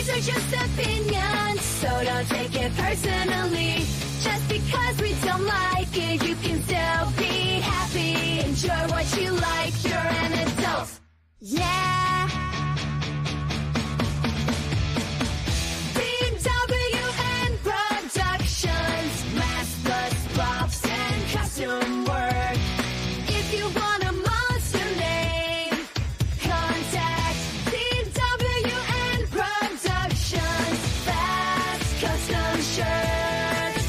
These are just opinions, so don't take it personally. Just because we don't like it, you can still be happy. Enjoy what you like, you're an adult. Yeah. BWN Productions, masks, plus props, and costume work. If you want a monster name, contact BWN Productions. Fast custom shirts,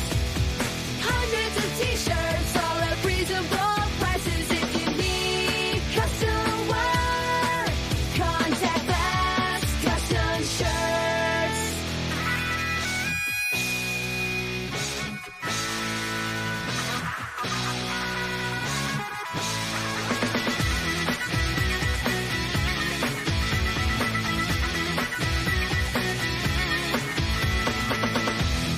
hundreds of t-shirts, all at reasonable prices. If you need custom work, contact Fast Custom Shirts.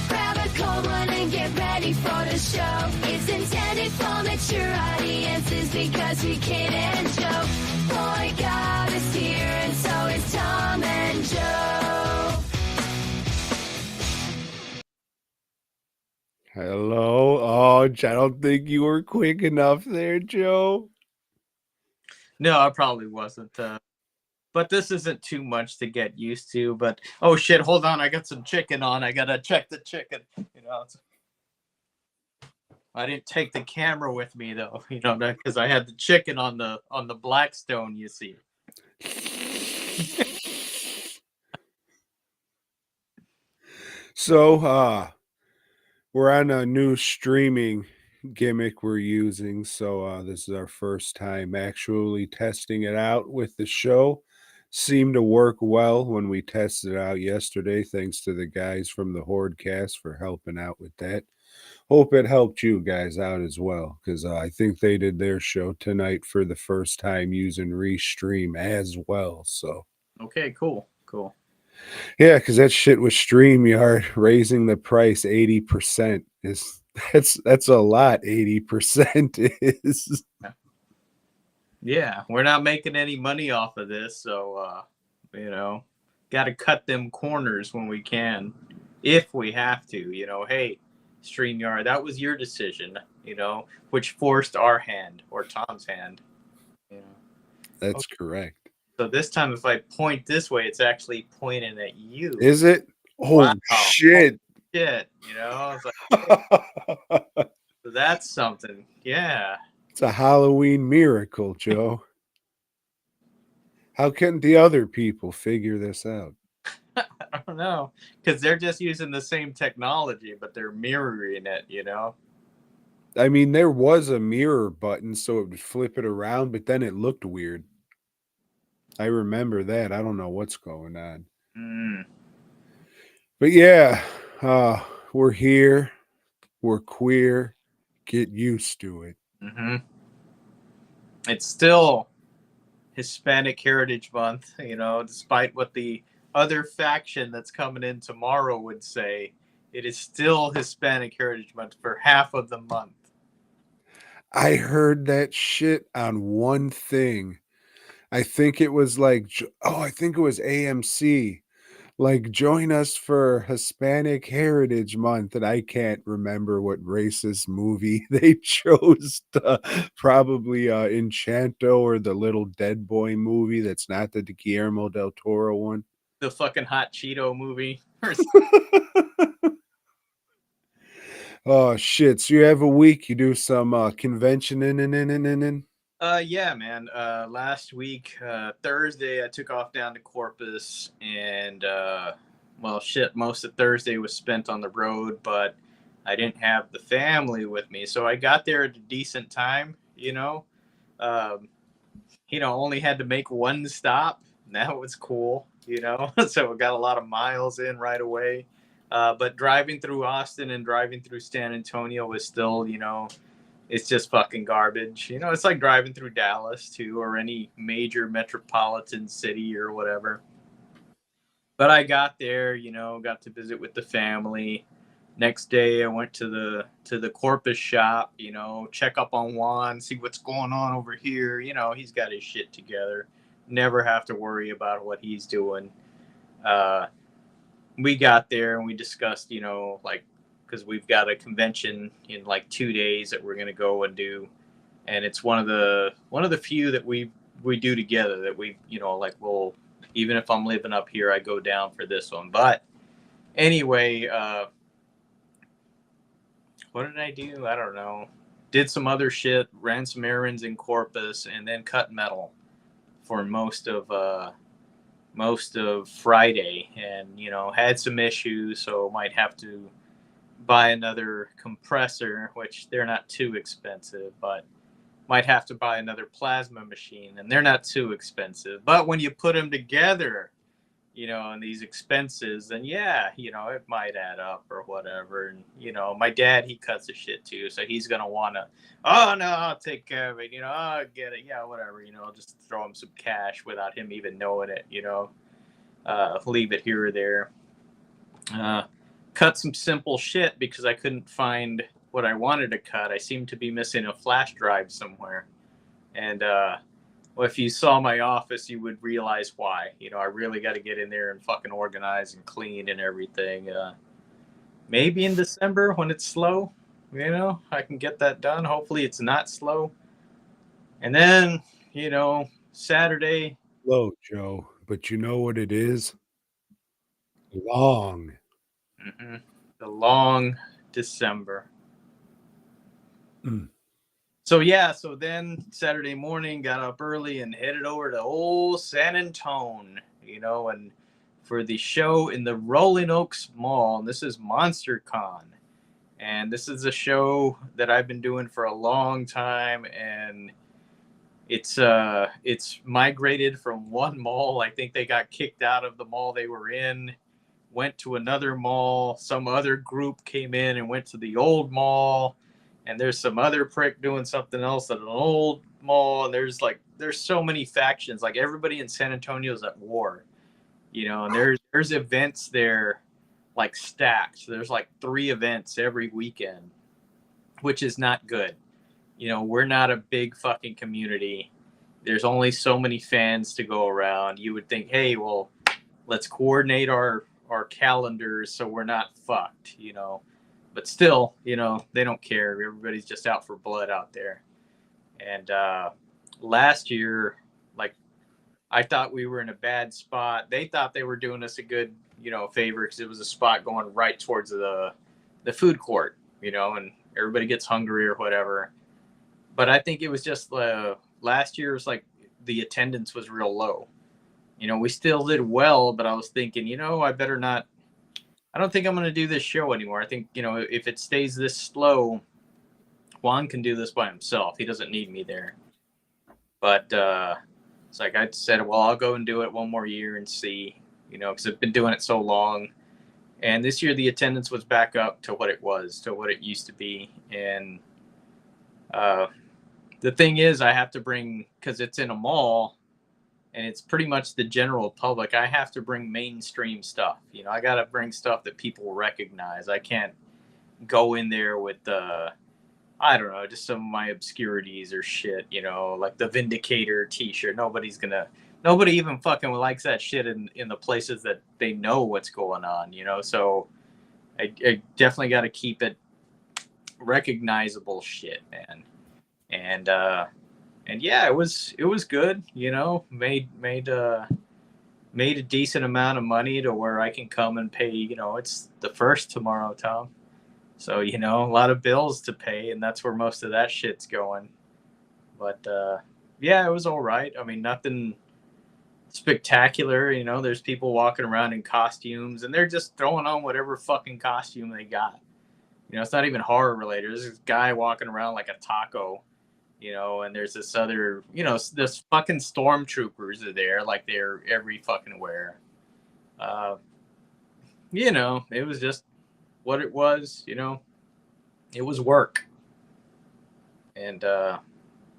Grab a cold one and get ready for the show. It's intended for mature audiences because we kid and joke. Boy God is here and so is Tom and Joe. Hello. Oh, I don't think you were quick enough there, Joe. No, I probably wasn't. But this isn't too much to get used to. But oh shit, hold on, I got some chicken on. I gotta check the chicken. You know, I didn't take the camera with me though. You know, because I had the chicken on the Blackstone. You see. So, we're on a new streaming gimmick we're using. So, this is our first time actually testing it out with the show. Seemed to work well when we tested it out yesterday. Thanks to the guys from the Hordecast for helping out with that. Hope it helped you guys out as well, because I think they did their show tonight for the first time using Restream as well. So, Okay, cool. yeah, because that shit with StreamYard raising the price 80% is that's a lot. 80% is. Yeah, we're not making any money off of this, so you know, got to cut them corners when we can, if we have to. You know, hey, StreamYard, that was your decision. You know, which forced our hand or Tom's hand. You know. That's correct. So this time, if I point this way, it's actually pointing at you. Is it? Oh, Wow. shit. Shit, you know, I was like, hey, so that's something. Yeah. It's a Halloween miracle, Joe. How can the other people figure this out? I don't know, because they're just using the same technology, but they're mirroring it, you know? I mean, there was a mirror button, so it would flip it around, but then it looked weird. I remember that. I don't know what's going on. But yeah, we're here. We're queer. Get used to it. Mm-hmm. It's still Hispanic Heritage Month, you know, despite what the other faction that's coming in tomorrow would say. It is still Hispanic Heritage Month for half of the month. I heard that shit on one thing. I think it was like, I think it was AMC. Like, join us for Hispanic Heritage Month. And I can't remember what racist movie they chose to, probably Enchanto or the Little Dead Boy movie. That's not the Guillermo del Toro one. The fucking Hot Cheeto movie. Oh, shit. So you have a week. You do some convention in. Yeah, man. Last week, Thursday, I took off down to Corpus, and well, shit, most of Thursday was spent on the road, but I didn't have the family with me, so I got there at a decent time. Only had to make one stop. And that was cool, so I got a lot of miles in right away. But driving through Austin and driving through San Antonio was still, it's just fucking garbage. It's like driving through Dallas too, or any major metropolitan city or whatever. But I got there, got to visit with the family. Next day I went to the Corpus shop, check up on Juan, see what's going on over here. He's got his shit together. Never have to worry about what he's doing. we got there and we discussed, like, because we've got a convention in like 2 days that we're gonna go and do, and it's one of the few that we do together that we, like, we'll, even if I'm living up here, I go down for this one. But anyway, what did I do? I don't know. Did some other shit, ran some errands in Corpus, and then cut metal for most of Friday, and had some issues, so might have to buy another compressor, which they're not too expensive, but might have to buy another plasma machine, and they're not too expensive. But when you put them together, and these expenses, then yeah, it might add up or whatever. And my dad, he cuts the shit too, so he's gonna wanna, oh no, I'll take care of it, I'll get it, yeah, whatever, just throw him some cash without him even knowing it, leave it here or there. Cut some simple shit because I couldn't find what I wanted to cut. I seemed to be missing a flash drive somewhere, and well, if you saw my office, you would realize why. I really got to get in there and fucking organize and clean and everything. Maybe in December when it's slow, I can get that done. Hopefully it's not slow. And then, Saturday. Slow, Joe, but you know what it is? Long. Mm-hmm. The long December. Mm. So then Saturday morning, got up early and headed over to old San Antone, and for the show in the Rolling Oaks Mall. And this is MonsterCon, and this is a show that I've been doing for a long time, and it's migrated from one mall. I think they got kicked out of the mall they were in, went to another mall. Some other group came in and went to the old mall. And there's some other prick doing something else at an old mall. And there's so many factions. Like, everybody in San Antonio is at war, and there's events there, like, stacked. There's like 3 events every weekend, which is not good. We're not a big fucking community. There's only so many fans to go around. You would think, hey, well, let's coordinate our calendars so we're not fucked, But still, they don't care. Everybody's just out for blood out there. And last year, like, I thought we were in a bad spot. They thought they were doing us a good, favor, because it was a spot going right towards the food court, and everybody gets hungry or whatever. But I think it was just last year was like the attendance was real low. We still did well, but I was thinking, I better not. I don't think I'm going to do this show anymore. I think, if it stays this slow, Juan can do this by himself. He doesn't need me there. But it's like I said, well, I'll go and do it one more year and see, because I've been doing it so long. And this year the attendance was back up to what it used to be. And the thing is, I have to bring, because it's in a mall, and it's pretty much the general public, I have to bring mainstream stuff. I got to bring stuff that people recognize. I can't go in there with I don't know, just some of my obscurities or shit, like the Vindicator t-shirt. Nobody even fucking likes that shit in the places that they know what's going on, So I definitely got to keep it recognizable shit, man. And yeah, it was good, made a decent amount of money to where I can come and pay, it's the first tomorrow, Tom. So, a lot of bills to pay, and that's where most of that shit's going. But yeah, it was all right. I mean, nothing spectacular, there's people walking around in costumes, and they're just throwing on whatever fucking costume they got. It's not even horror related. There's this guy walking around like a taco. And there's this other, this fucking stormtroopers are there, like they're every fucking where. It was just what it was, it was work. And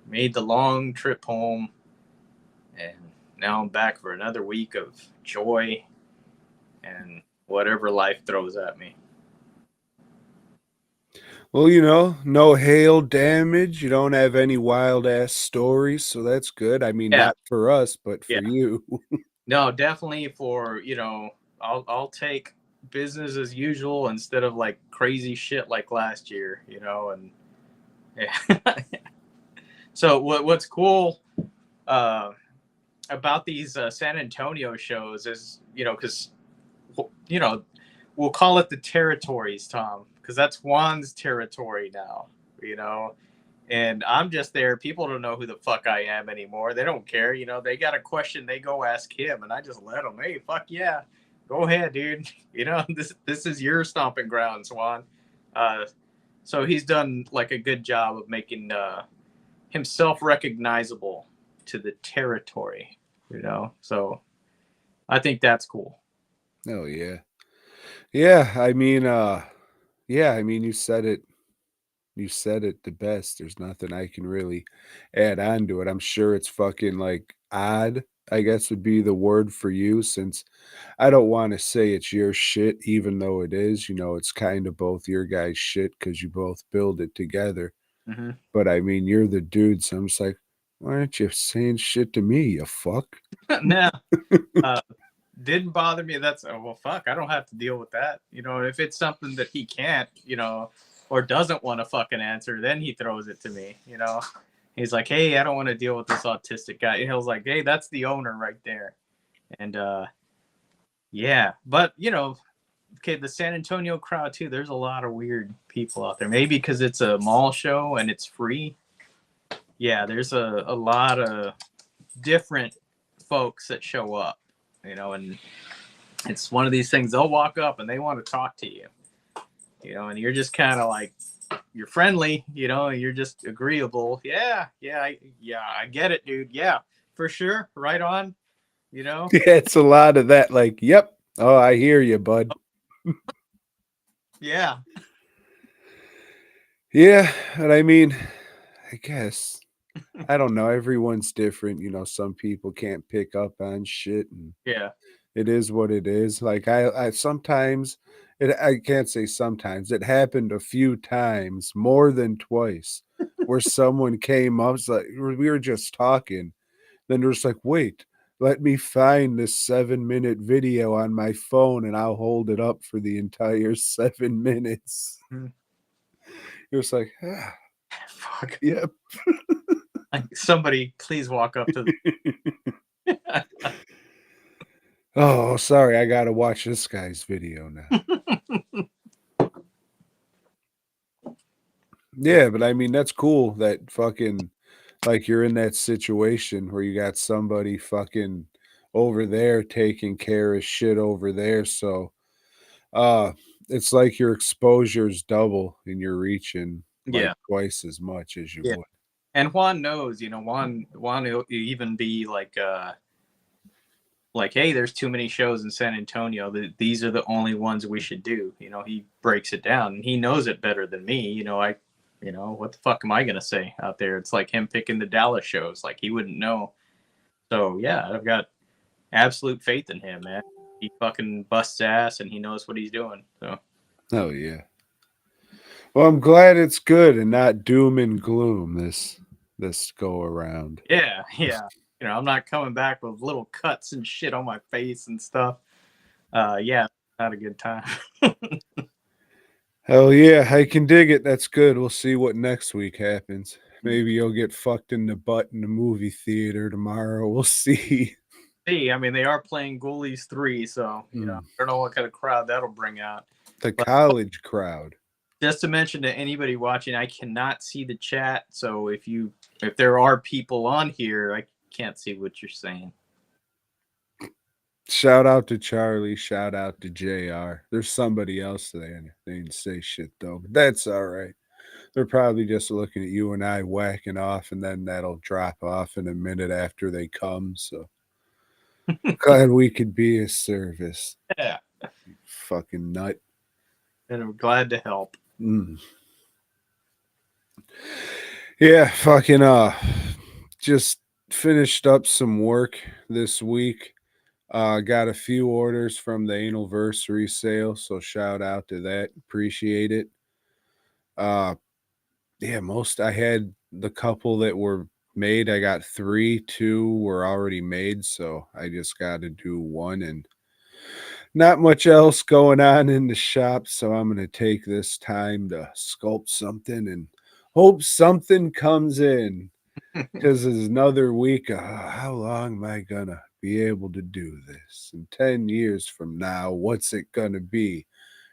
made the long trip home, and now I'm back for another week of joy and whatever life throws at me. Well, no hail damage. You don't have any wild ass stories, so that's good. I mean, Yeah. not for us, but for you. No, definitely for, I'll take business as usual instead of like crazy shit like last year, you know. And yeah. So what's cool uh, about these San Antonio shows is, you know, because, you know, we'll call it the territories, Tom, because that's Juan's territory now, you know. And I'm just there. People don't know who the fuck I am anymore. They don't care. You know, they got a question, they go ask him, and I just let them. Hey, fuck yeah, go ahead, dude. You know, this is your stomping ground, Swan. So he's done like a good job of making himself recognizable to the territory. You know, so I think that's cool. Oh yeah. Yeah, I mean, yeah, I mean, you said it the best. There's nothing I can really add on to it. I'm sure it's fucking like odd, I guess would be the word for you, since I don't want to say it's your shit, even though it is. You know, it's kind of both your guys' shit because you both build it together. Mm-hmm. But I mean, you're the dude, so I'm just like, why aren't you saying shit to me, you fuck? Now, uh, didn't bother me. That's well, fuck. I don't have to deal with that. You know, if it's something that he can't, you know, or doesn't want to fucking answer, then he throws it to me. You know, he's like, "Hey, I don't want to deal with this autistic guy." And he was like, "Hey, that's the owner right there." And yeah, but you know, okay, the San Antonio crowd too. There's a lot of weird people out there. Maybe because it's a mall show and it's free. Yeah, there's a lot of different folks that show up. You know, and it's one of these things. They'll walk up and they want to talk to you. You know, and you're just kind of like, you're friendly, you know, and you're just agreeable. Yeah, I get it, dude. Yeah, for sure. Right on. You know. Yeah, it's a lot of that. Like, yep. Oh, I hear you, bud. Yeah. Yeah, and I mean, I guess I don't know. Everyone's different. You know, some people can't pick up on shit, and Yeah. it is what it is. Like I sometimes I can't say sometimes. It happened a few times, more than twice, where someone came up, it's like we were just talking, then they're just like, wait, let me find this 7-minute video on my phone and I'll hold it up for the entire 7 minutes. Hmm. It was like, ah, Fuck. yep. Like, somebody, please walk up to. Oh, sorry, I gotta watch this guy's video now. Yeah, but I mean that's cool that fucking like you're in that situation where you got somebody fucking over there taking care of shit over there. So uh it's like your exposure's double and you're reaching like Yeah. twice as much as you Yeah. would. And Juan knows, you know, Juan will even be like, hey, there's too many shows in San Antonio. These are the only ones we should do. You know, he breaks it down and he knows it better than me. You know, what the fuck am I going to say out there? It's like him picking the Dallas shows. Like he wouldn't know. So yeah, I've got absolute faith in him, man. He fucking busts ass and he knows what he's doing. So Oh yeah. Well, I'm glad it's good and not doom and gloom this go around. yeah, yeah. You know, I'm not coming back with little cuts and shit on my face and stuff. Yeah, not a good time. Hell yeah, I can dig it. That's good. We'll see what next week happens. Maybe you'll get fucked in the butt in the movie theater tomorrow. We'll see. See, I mean, they are playing Ghoulies 3, so, you know, I don't know what kind of crowd that'll bring out. The But college crowd. just to mention to anybody watching, I cannot see the chat, so if there are people on here, I can't see what you're saying. Shout out to Charlie. Shout out to JR. There's somebody else there. They didn't say shit though, but that's all right. They're probably just looking at you and I whacking off, and then that'll drop off in a minute after they come. So glad we could be of service. Yeah, You fucking nut. and I'm glad to help. Mm. Yeah, fucking just finished up some work this week. Got a few orders from the anniversary sale, so shout out to that. Appreciate it. Uh yeah, most I had the couple that were made. I got 3, 2 were already made, so I just got to do one, and not much else going on in the shop, so I'm gonna take this time to sculpt something and hope something comes in. Because it's another week. How long am I gonna be able to do this? In 10 years from now, what's it gonna be?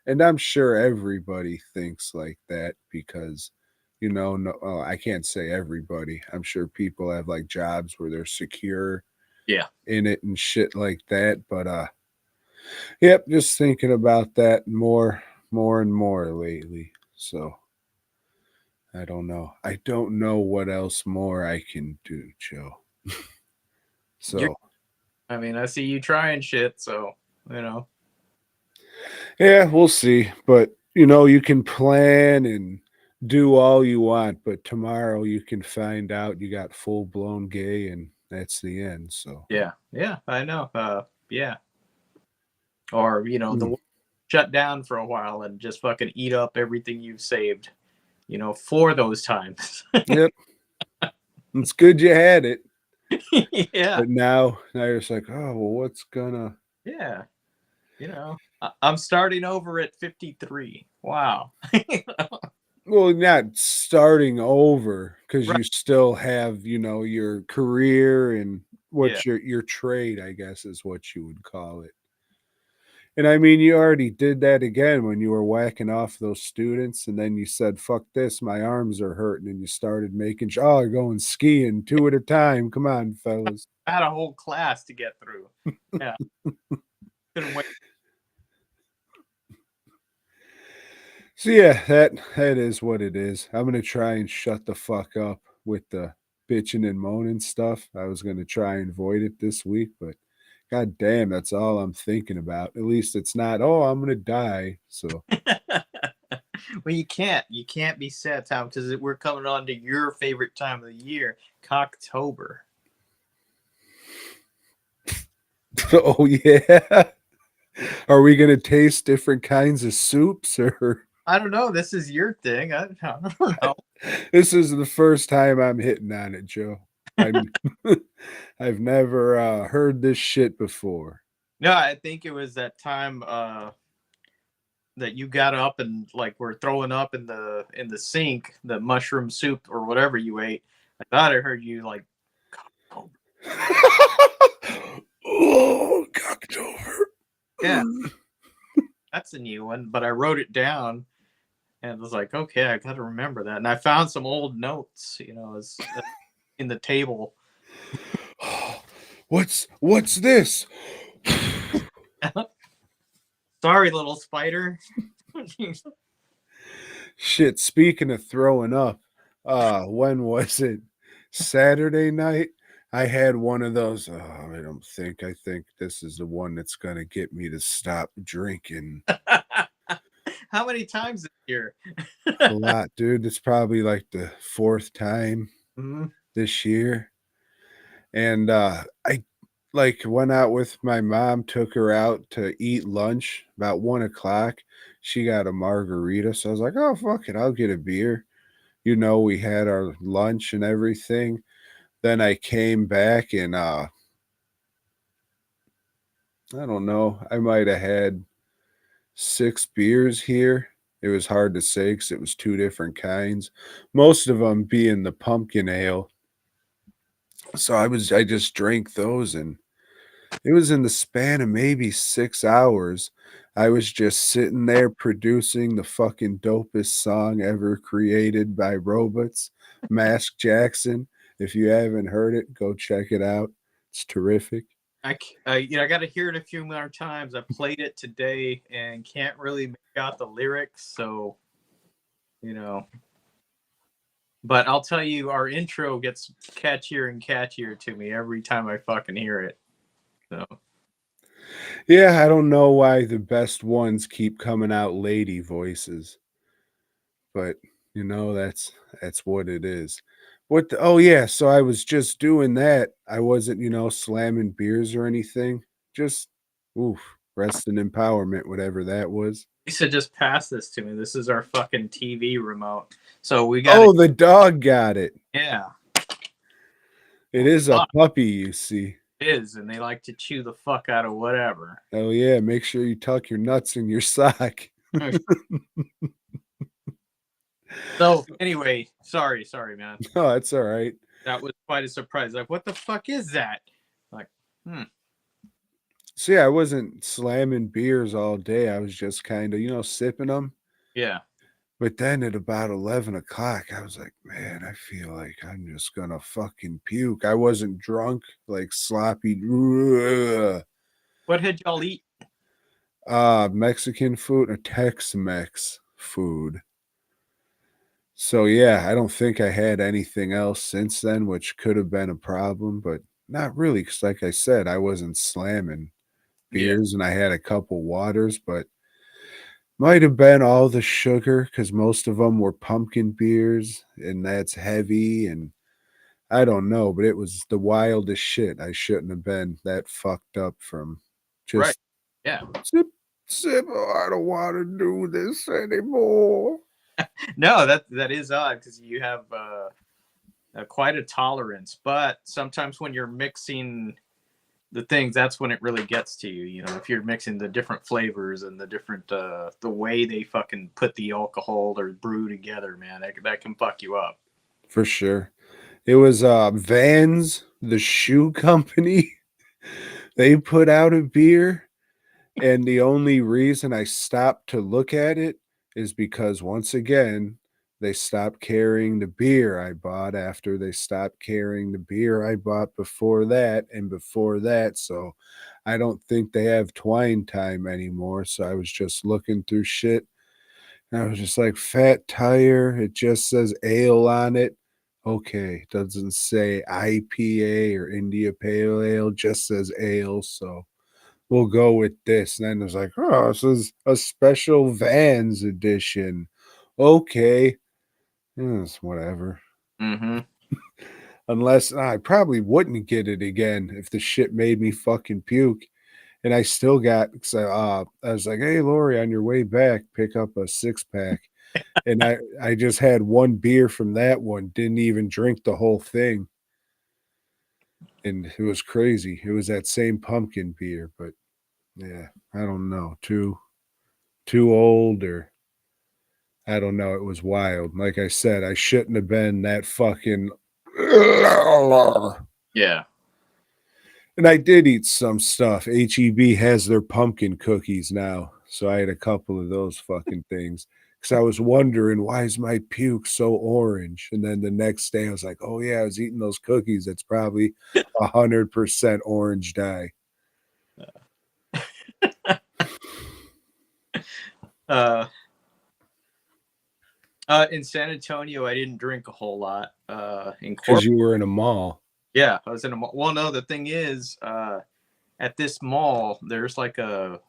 And I'm sure everybody thinks like that because, I can't say everybody. I'm sure people have like jobs where they're secure Yeah. in it and shit like that. But yep, just thinking about that more and more lately. So I don't know. I don't know what else more I can do, Joe. You're, So I mean, I see you trying shit, so yeah, we'll see. But you can plan and do all you want, but tomorrow you can find out you got full blown gay and that's the end. So yeah, I know. Yeah, or the Mm. world shut down for a while and just fucking eat up everything you've saved, for those times. Yep. It's good you had it. Yeah, But now you're just like, oh well, what's gonna yeah. I'm starting over at 53. Wow. well, not starting over because Right. you still have, your career and Yeah. what's your trade, I guess is what you would call it. And I mean, you already did that again when you were whacking off those students, and then you said, "Fuck this, my arms are hurting," and you started making, oh, going skiing 2 at a time. Come on, fellas. I had a whole class to get through. Yeah. Couldn't wait. So yeah, that is what it is. I'm gonna try and shut the fuck up with the bitching and moaning stuff. I was gonna try and avoid it this week, but god damn, that's all I'm thinking about. At least it's not, oh, I'm gonna die. So Well, you can't be sad, Tom, because we're coming on to your favorite time of the year, Cocktober. oh yeah. Are we gonna taste different kinds of soups or I don't know. This is your thing. I don't know. this is the first time I'm hitting on it, Joe. I'm I've never heard this shit before. No, I think it was that time that you got up and like were throwing up in the sink, the mushroom soup or whatever you ate. I thought I heard you like, "Oh, oh, Cocktober. yeah, that's a new one." But I wrote it down and was like, okay, I got to remember that. And I found some old notes, in the table. What's this? Sorry, little spider. Shit, speaking of throwing up, when was it? Saturday night? I had one of those. I think this is the one that's gonna get me to stop drinking. How many times this year? A lot, dude. It's probably like the 4th time Mhm. this year. And I like went out with my mom, took her out to eat lunch about 1 o'clock. She got a margarita. So I was like, oh fuck it, I'll get a beer. We had our lunch and everything. Then I came back and I don't know, I might have had 6 beers here. It was hard to say because it was 2 different kinds. Most of them being the pumpkin ale. So I just drank those and it was in the span of maybe 6 hours. I was just sitting there producing the fucking dopest song ever created by robots, Mask Jackson. If you haven't heard it, go check it out. It's terrific. I got to hear it a few more times. I played it today and can't really make out the lyrics, so you know. But I'll tell you, our intro gets catchier and catchier to me every time I fucking hear it. So Yeah, I don't know why the best ones keep coming out lady voices, but that's what it is. Oh yeah, so I was just doing that. I wasn't, slamming beers or anything. Just oof, rest and empowerment, whatever that was. Lisa just passed this to me. This is our fucking TV remote. So we got Oh, the dog got it. yeah. It is a puppy, you see. is, and they like to chew the fuck out of whatever. Oh yeah, make sure you tuck your nuts in your sock. So anyway, sorry, man. Oh, that's all right. That was quite a surprise. Like, what the fuck is that? Like, See, I wasn't slamming beers all day. I was just kind of, sipping them. yeah, But then at about 11 o'clock, I was like, man, I feel like I'm just going to fucking puke. I wasn't drunk, like sloppy. what had y'all eat? Mexican food or Tex-Mex food. So yeah, I don't think I had anything else since then, which could have been a problem, but not really, because like I said, I wasn't slamming Yeah, beers and I had a couple waters, but might have been all the sugar because most of them were pumpkin beers and that's heavy and I don't know, but it was the wildest shit. I shouldn't have been that fucked up from right. just Yeah. sip. Oh, I don't want to do this anymore. No, that is odd because you have quite a tolerance, but sometimes when you're mixing the things, that's when it really gets to you. You know, if you're mixing the different flavors and the different the way they fucking put the alcohol or brew together, man, that can fuck you up. For sure. It was Vans, the shoe company. They put out a beer, and the only reason I stopped to look at it is because once again, they stopped carrying the beer I bought after they stopped carrying the beer I bought before that and before that. So I don't think they have twine time anymore. So I was just looking through shit. And I was just like, Fat Tire. It just says ale on it. Okay. Doesn't say IPA or India Pale Ale, just says ale. So we'll go with this. And then it was like, oh, this is a special Vans edition. Okay. Yes, whatever. Mm-hmm. Unless I probably wouldn't get it again if the shit made me fucking puke. And I still got, so I was like, hey, Lori, on your way back, pick up a 6-pack. And I just had one beer from that one, didn't even drink the whole thing. And it was crazy. It was that same pumpkin beer, but yeah, I don't know. Too old or I don't know. It was wild. Like I said, I shouldn't have been that fucking. Yeah. And I did eat some stuff. HEB has their pumpkin cookies now. So I had a couple of those fucking things. Because I was wondering, why is my puke so orange? And then the next day I was like, oh yeah, I was eating those cookies. That's probably 100% orange dye. In San Antonio, I didn't drink a whole lot. In Because you were in a mall. Yeah, I was in a mall. Well, no, the thing is, at this mall, there's like a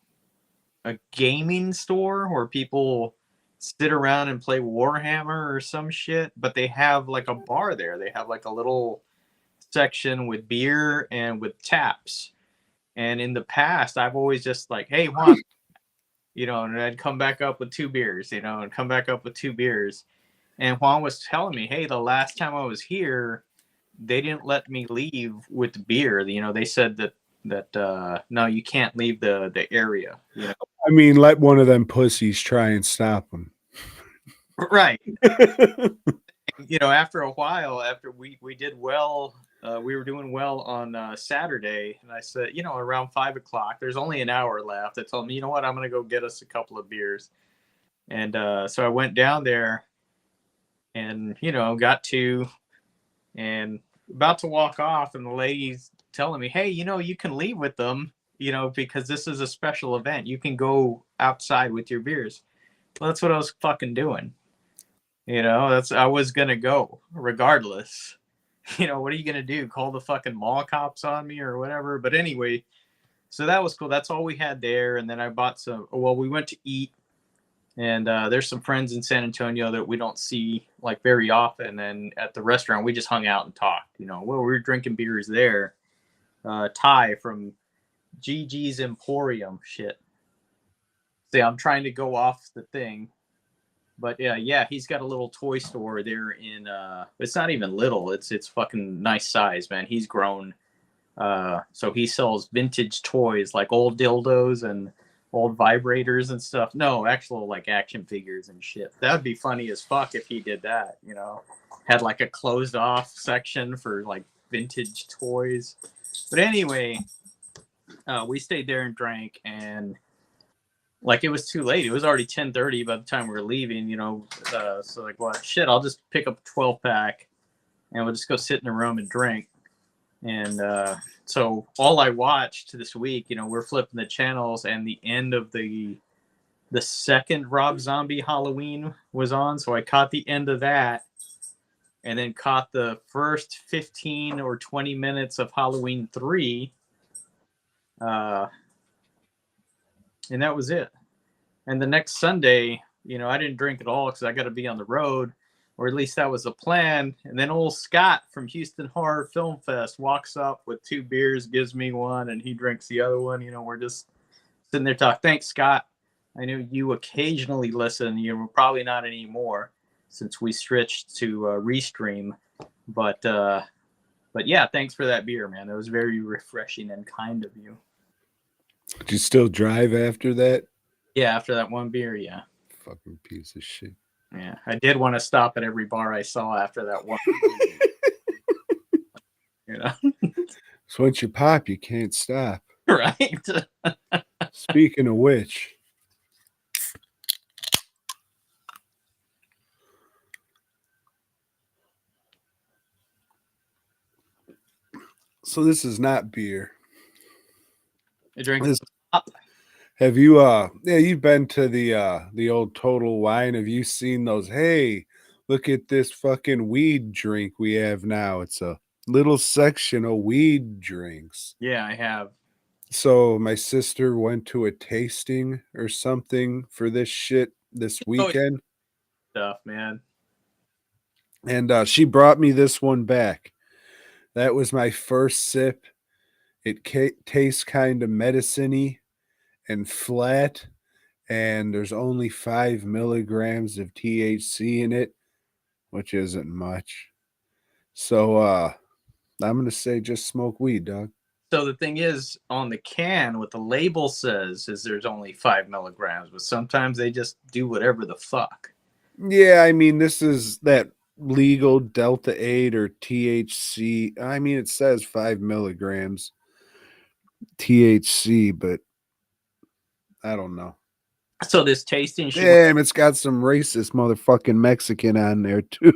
gaming store where people sit around and play Warhammer or some shit, but they have like a bar there. They have like a little section with beer and with taps. And in the past, I've always just like, hey, Juan, and I'd come back up with 2 beers, and come back up with 2 beers. And Juan was telling me, hey, the last time I was here, they didn't let me leave with beer. They said that no, you can't leave the area. I mean, let one of them pussies try and stop them. Right. After a while, after we did well, we were doing well on Saturday, and I said, around 5 o'clock, there's only an hour left. I told him, you know what, I'm gonna go get us a couple of beers, and so I went down there, and got 2, and about to walk off, and the lady's telling me, hey, you can leave with them, because this is a special event. You can go outside with your beers. Well, that's what I was fucking doing. I was gonna go regardless. What are you gonna do? Call the fucking mall cops on me or whatever? But anyway, so that was cool. That's all we had there. And then I bought some. Well, we went to eat, and there's some friends in San Antonio that we don't see like very often. And at the restaurant, we just hung out and talked. Well, we were drinking beers there. Ty from GG's Emporium. Shit. See, I'm trying to go off the thing. But yeah, he's got a little toy store there in. It's not even little. It's fucking nice size, man. He's grown So he sells vintage toys like old dildos and old vibrators and stuff. No, actual like action figures and shit. That'd be funny as fuck if he did that. You know, had like a closed off section for like vintage toys. But anyway, we stayed there and drank, and like it was too late. It was already 10:30 by the time we were leaving. You know, so like, well, shit, I'll just pick up a 12-pack and we'll just go sit in the room and drink. And so all I watched this week, you know, we're flipping the channels, and the end of the second Rob Zombie Halloween was on. So I caught the end of that, and then caught the first 15 or 20 minutes of Halloween 3. And that was it. And the next Sunday, you know, I didn't drink at all because I got to be on the road. Or at least that was the plan. And then old Scott from Houston Horror Film Fest walks up with 2 beers, gives me one, and he drinks the other one. You know, we're just sitting there talking. Thanks, Scott. I know you occasionally listen. You're probably not anymore since we switched to Restream. But yeah, thanks for that beer, man. That was very refreshing and kind of you. Did you still drive after that? Yeah, after that one beer, yeah. Fucking piece of shit. Yeah, I did want to stop at every bar I saw after that one. You know, so once you pop, you can't stop. Right? Speaking of which, so this is not beer. You drink this. Pop? Have you yeah, you've been to the old Total Wine. Have you seen those? Hey, look at this fucking weed drink we have now. It's a little section of weed drinks. Yeah, I have. So my sister went to a tasting or something for this shit this weekend. Stuff, man. And she brought me this one back. That was my first sip. It tastes kind of medicine-y and flat, and there's only 5 milligrams of THC in it, which isn't much. So I'm gonna say just smoke weed, dog. So the thing is, on the can, what the label says is there's only 5 milligrams, but sometimes they just do whatever the fuck. Yeah, I mean, this is that legal Delta 8 or THC. I mean, it says 5 milligrams THC, but I don't know. So this tasting shit. Damn, it's got some racist motherfucking Mexican on there too.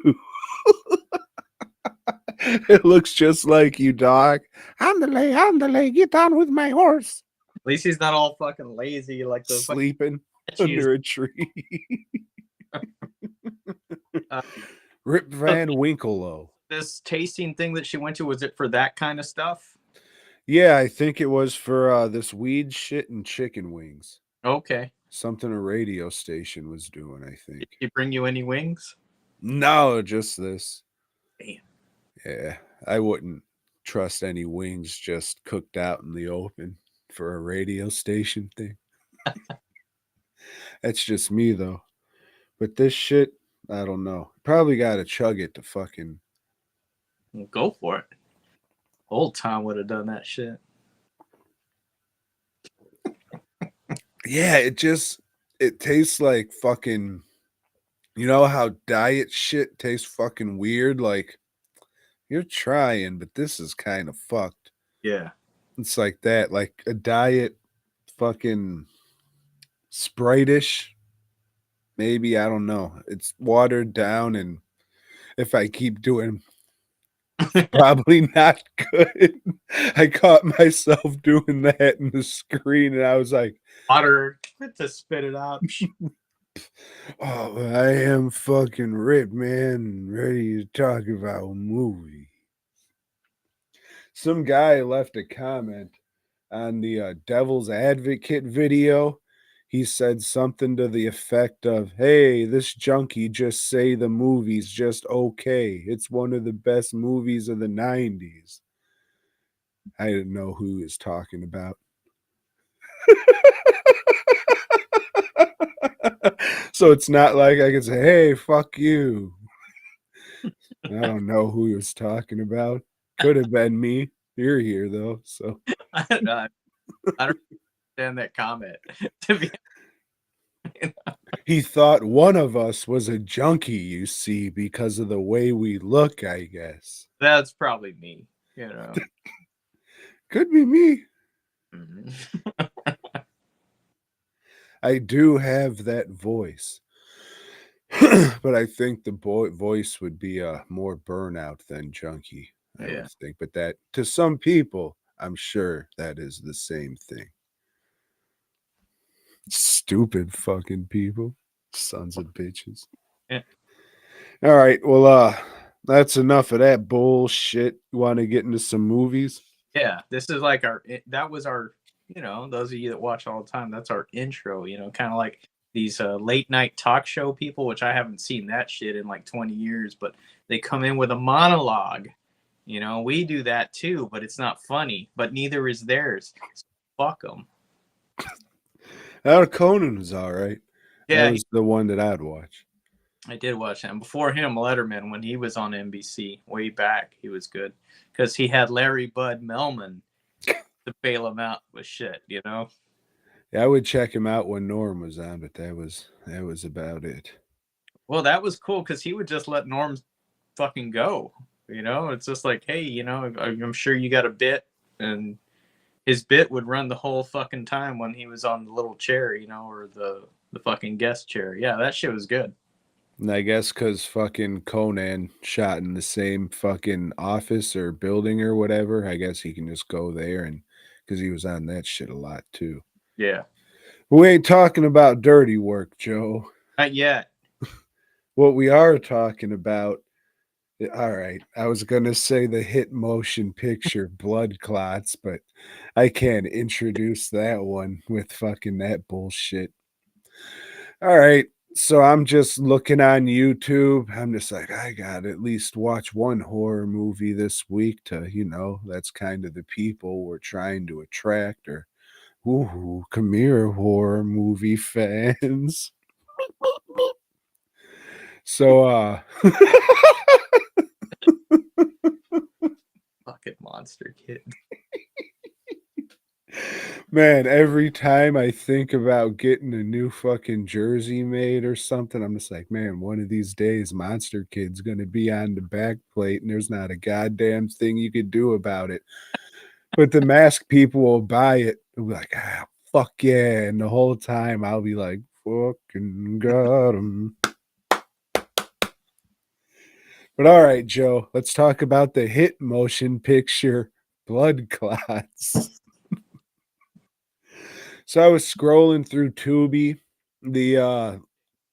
It looks just like you, dog. Andale, get on with my horse. At least he's not all fucking lazy like the sleeping under a tree. Rip Van Winkle. This tasting thing that she went to, was it for that kind of stuff? Yeah, I think it was for this weed shit and chicken wings. Okay. Something a radio station was doing, I think. Did he bring you any wings? No, just this. Damn. Yeah, I wouldn't trust any wings just cooked out in the open for a radio station thing. That's just me, though. But this shit, I don't know. Probably got to chug it to fucking... Go for it. Old Tom would have done that shit. Yeah, it tastes like fucking... You know how diet shit tastes fucking weird? Like, you're trying, but this is kind of fucked. Yeah. It's like that. Like a diet fucking Sprite-ish. Maybe, I don't know. It's watered down, and if I keep doing... probably not good. I caught myself doing that in the screen, and I was like, water to spit it out. oh, I am fucking ripped, man. Ready to talk about movies. Some guy left a comment on the Devil's Advocate video. He said something to the effect of, hey, this junkie just say the movie's just okay. It's one of the best movies of the 90s. I didn't know who he was talking about. So it's not like I could say, hey, fuck you. I don't know who he was talking about. Could have been me. You're here though, so I don't understand that comment. To be he thought one of us was a junkie, you see, because of the way we look, I guess. That's probably me, you know. Could be me. Mhm. I do have that voice. But I think the voice would be more burnout than junkie, I Yeah. would think. But that to some people, I'm sure that is the same thing. Stupid fucking people. Sons of bitches. Yeah. All right, well, that's enough of that bullshit. You want to get into some movies? Yeah. This is like that was our, you know, those of you that watch all the time, that's our intro, you know, kind of like these late night talk show people, which I haven't seen that shit in like 20 years, but they come in with a monologue. You know, we do that too, but it's not funny, but neither is theirs. So fuck them. Conan was all right. That Yeah, was the one that I'd watch. I did watch him. Before him, Letterman, when he was on NBC way back, he was good because he had Larry Bud Melman to bail him out with shit, you know? Yeah, I would check him out when Norm was on, but that was about it. Well, that was cool because he would just let Norm fucking go. You know, it's just like, hey, you know, I'm sure you got a bit, and his bit would run the whole fucking time when he was on the little chair, you know, or the fucking guest chair. Yeah, that shit was good. And I guess because fucking Conan shot in the same fucking office or building or whatever, I guess he can just go there and because he was on that shit a lot too. Yeah, We ain't talking about dirty work, Joe. not yet. What we are talking about, all right, I was going to say the hit motion picture Blood Clots, but I can't introduce that one with fucking that bullshit. All right. So I'm just looking on YouTube. I'm just like, I got to at least watch one horror movie this week to, you know, that's kind of the people we're trying to attract or, ooh, come here, horror movie fans. So, Fucking monster kid. man, every time I think about getting a new fucking jersey made or something, I'm just like, man, one of these days, Monster Kid's going to be on the back plate and there's not a goddamn thing you could do about it. But the mask people will buy it. They'll be like, ah, fuck yeah. And the whole time I'll be like, fucking got him. But all right, Joe, let's talk about the hit motion picture Blood Clots. So I was scrolling through Tubi. You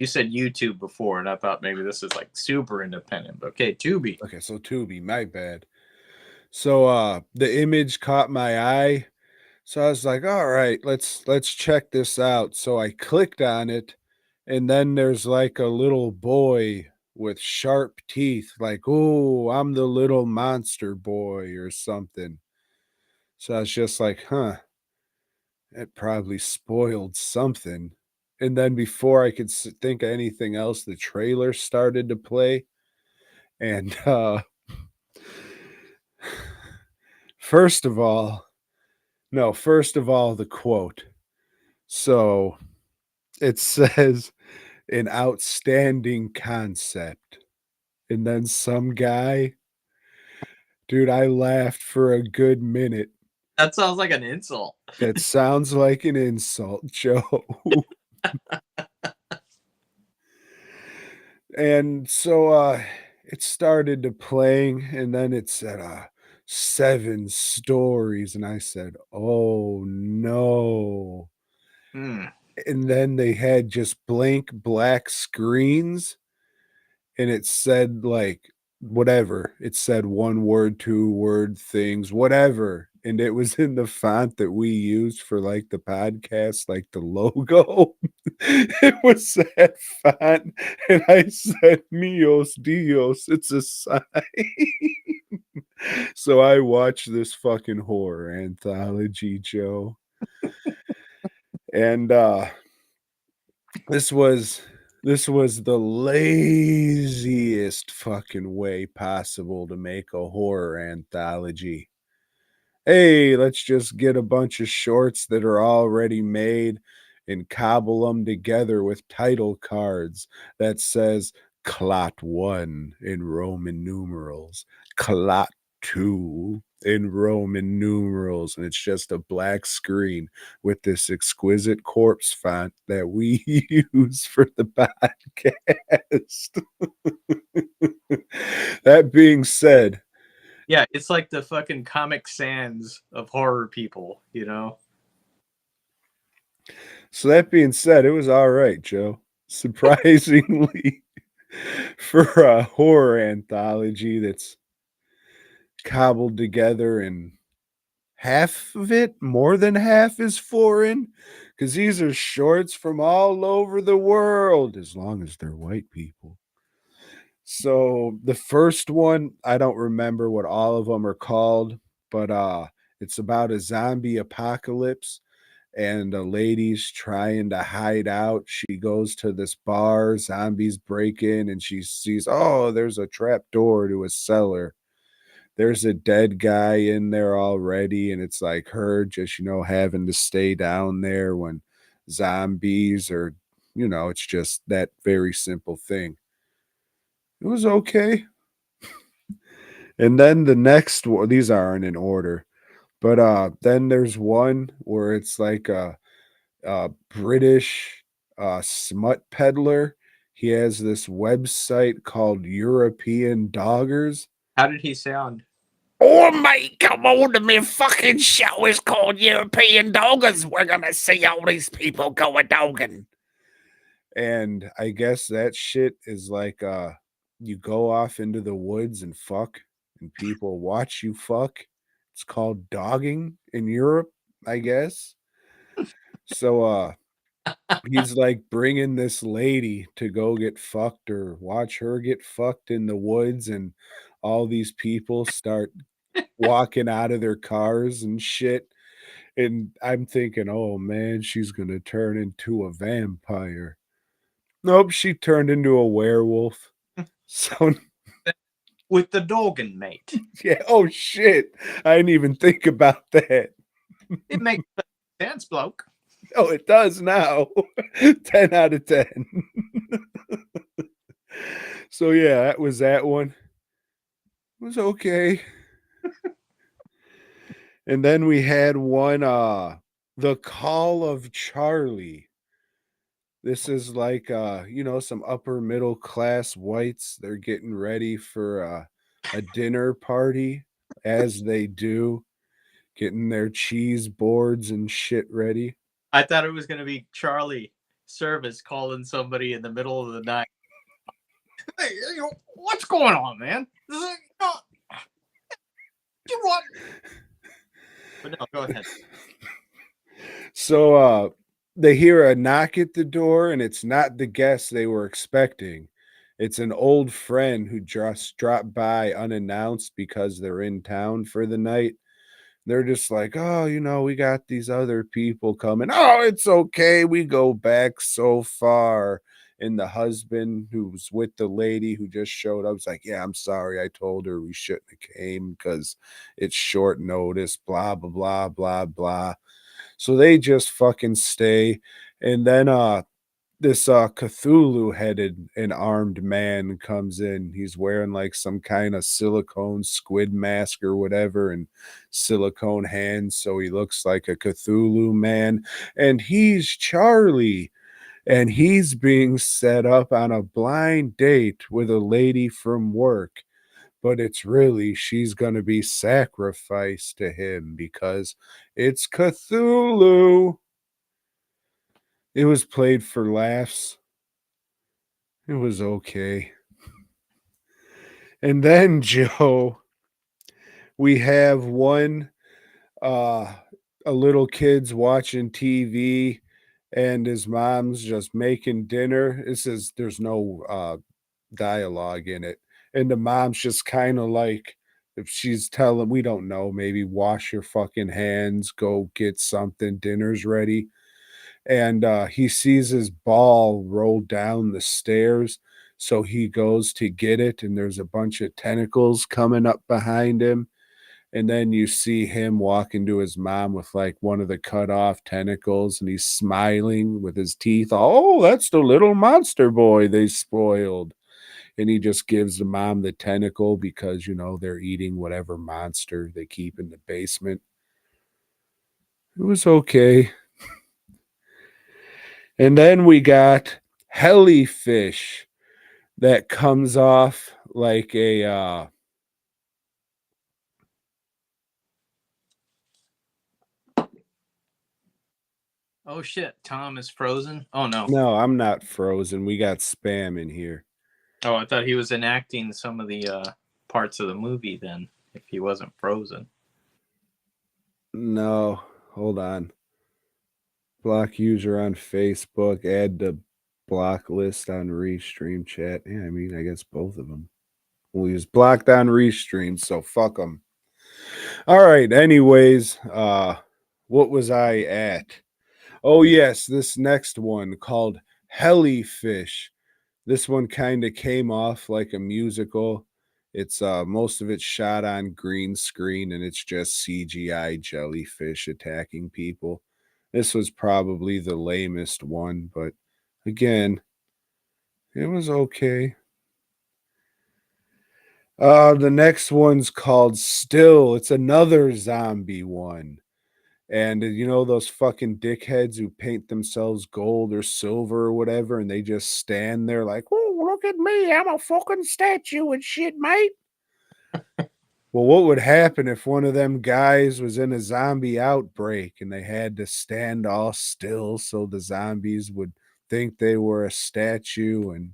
said YouTube before, and I thought maybe this is like super independent. But okay, Tubi. Okay, so Tubi, my bad. So the image caught my eye. So I was like, all right, let's check this out. So I clicked on it, and then there's like a little boy with sharp teeth, like, oh, I'm the little monster boy or something. So I was just like, huh, it probably spoiled something. And then before I could think of anything else, the trailer started to play. And first of all, the quote. So it says, an outstanding concept. And then some guy, dude, I laughed for a good minute. That sounds like an insult. That sounds like an insult, Joe. And so it started to playing, and then it said 7 stories, and I said, oh no. Hmm. And then they had just blank black screens, and it said like whatever. It said 1 word, 2 word things, whatever. And it was in the font that we used for like the podcast, like the logo. It was that font. And I said, Mios Dios, it's a sign. So I watched this fucking horror anthology, Joe. And this was the laziest fucking way possible to make a horror anthology. Hey, let's just get a bunch of shorts that are already made and cobble them together with title cards that says Clot 1 in Roman numerals, Clot 2 in Roman numerals, and it's just a black screen with this exquisite corpse font that we use for the podcast. That being said, Yeah, it's like the fucking Comic Sans of horror people, you know? so that being said, it was all right, Joe. Surprisingly, for a horror anthology that's cobbled together and half of it, more than half, is foreign, because these are shorts from all over the world, as long as they're white people. So the first one, I don't remember what all of them are called, but it's about a zombie apocalypse and a lady's trying to hide out. She goes to this bar, zombies break in, and she sees, oh, there's a trap door to a cellar. There's a dead guy in there already, and it's like her just, having to stay down there when zombies are, it's just that very simple thing. It was okay. And then the next one, these aren't in order, but then there's one where it's like a British smut peddler. He has this website called European Doggers. How did he sound? Oh, mate, come on, the fucking show is called European Doggers. We're gonna see all these people go a dogging. And I guess that shit is like you go off into the woods and fuck, and people watch you fuck. It's called dogging in Europe, I guess. So he's like bringing this lady to go get fucked or watch her get fucked in the woods, and all these people start walking out of their cars and shit. And I'm thinking, oh man, she's gonna turn into a vampire. Nope, she turned into a werewolf. So With the dogging, mate. yeah, oh shit. I didn't even think about that. It makes sense, bloke. Oh, it does now. 10 out of 10. So yeah, that was that one. It was okay. And then we had one The Call of Charlie. This is like some upper middle class whites. They're getting ready for a dinner party, as they do, getting their cheese boards and shit ready. I thought it was going to be Charlie Service calling somebody in the middle of the night. Hey, what's going on, man? You want? But no, go ahead. So they hear a knock at the door, and it's not the guest they were expecting. It's an old friend who just dropped by unannounced because they're in town for the night. They're just like, oh, we got these other people coming. Oh, it's okay. We go back so far. And the husband who's with the lady who just showed up was like, yeah, I'm sorry. I told her we shouldn't have came because it's short notice, blah, blah, blah, blah, blah. So they just fucking stay. And then this Cthulhu headed and armed man comes in. He's wearing like some kind of silicone squid mask or whatever, and silicone hands, so he looks like a Cthulhu man. And he's Charlie, and he's being set up on a blind date with a lady from work. But it's really, she's going to be sacrificed to him because it's Cthulhu. It was played for laughs. It was okay. And then, Joe, we have one a little kid's watching TV and his mom's just making dinner. It says there's no dialogue in it. And the mom's just kind of like, if she's telling, we don't know, maybe wash your fucking hands, go get something, dinner's ready. And he sees his ball roll down the stairs. So he goes to get it, and there's a bunch of tentacles coming up behind him. And then you see him walking to his mom with like one of the cut off tentacles, and he's smiling with his teeth. Oh, that's the little monster boy they spoiled. And he just gives the mom the tentacle because, you know, they're eating whatever monster they keep in the basement. It was okay. And then we got Hellyfish that comes off like a Oh shit, Tom is frozen. Oh no. no, I'm not frozen. We got spam in here. Oh, I thought he was enacting some of the parts of the movie then, if he wasn't frozen. No, hold on. Block user on Facebook, add to block list on Restream chat. Yeah, I mean, I guess both of them. Well, he was blocked on Restream, so fuck him. All right, anyways, what was I at? Oh, yes, this next one called Hellyfish. This one kind of came off like a musical. It's most of it's shot on green screen and it's just CGI jellyfish attacking people. This was probably the lamest one, but again, it was okay. The next one's called Still. It's another zombie one. And you know those fucking dickheads who paint themselves gold or silver or whatever, and they just stand there like, oh, look at me, I'm a fucking statue and shit, mate. Well, what would happen if one of them guys was in a zombie outbreak and they had to stand all still so the zombies would think they were a statue? And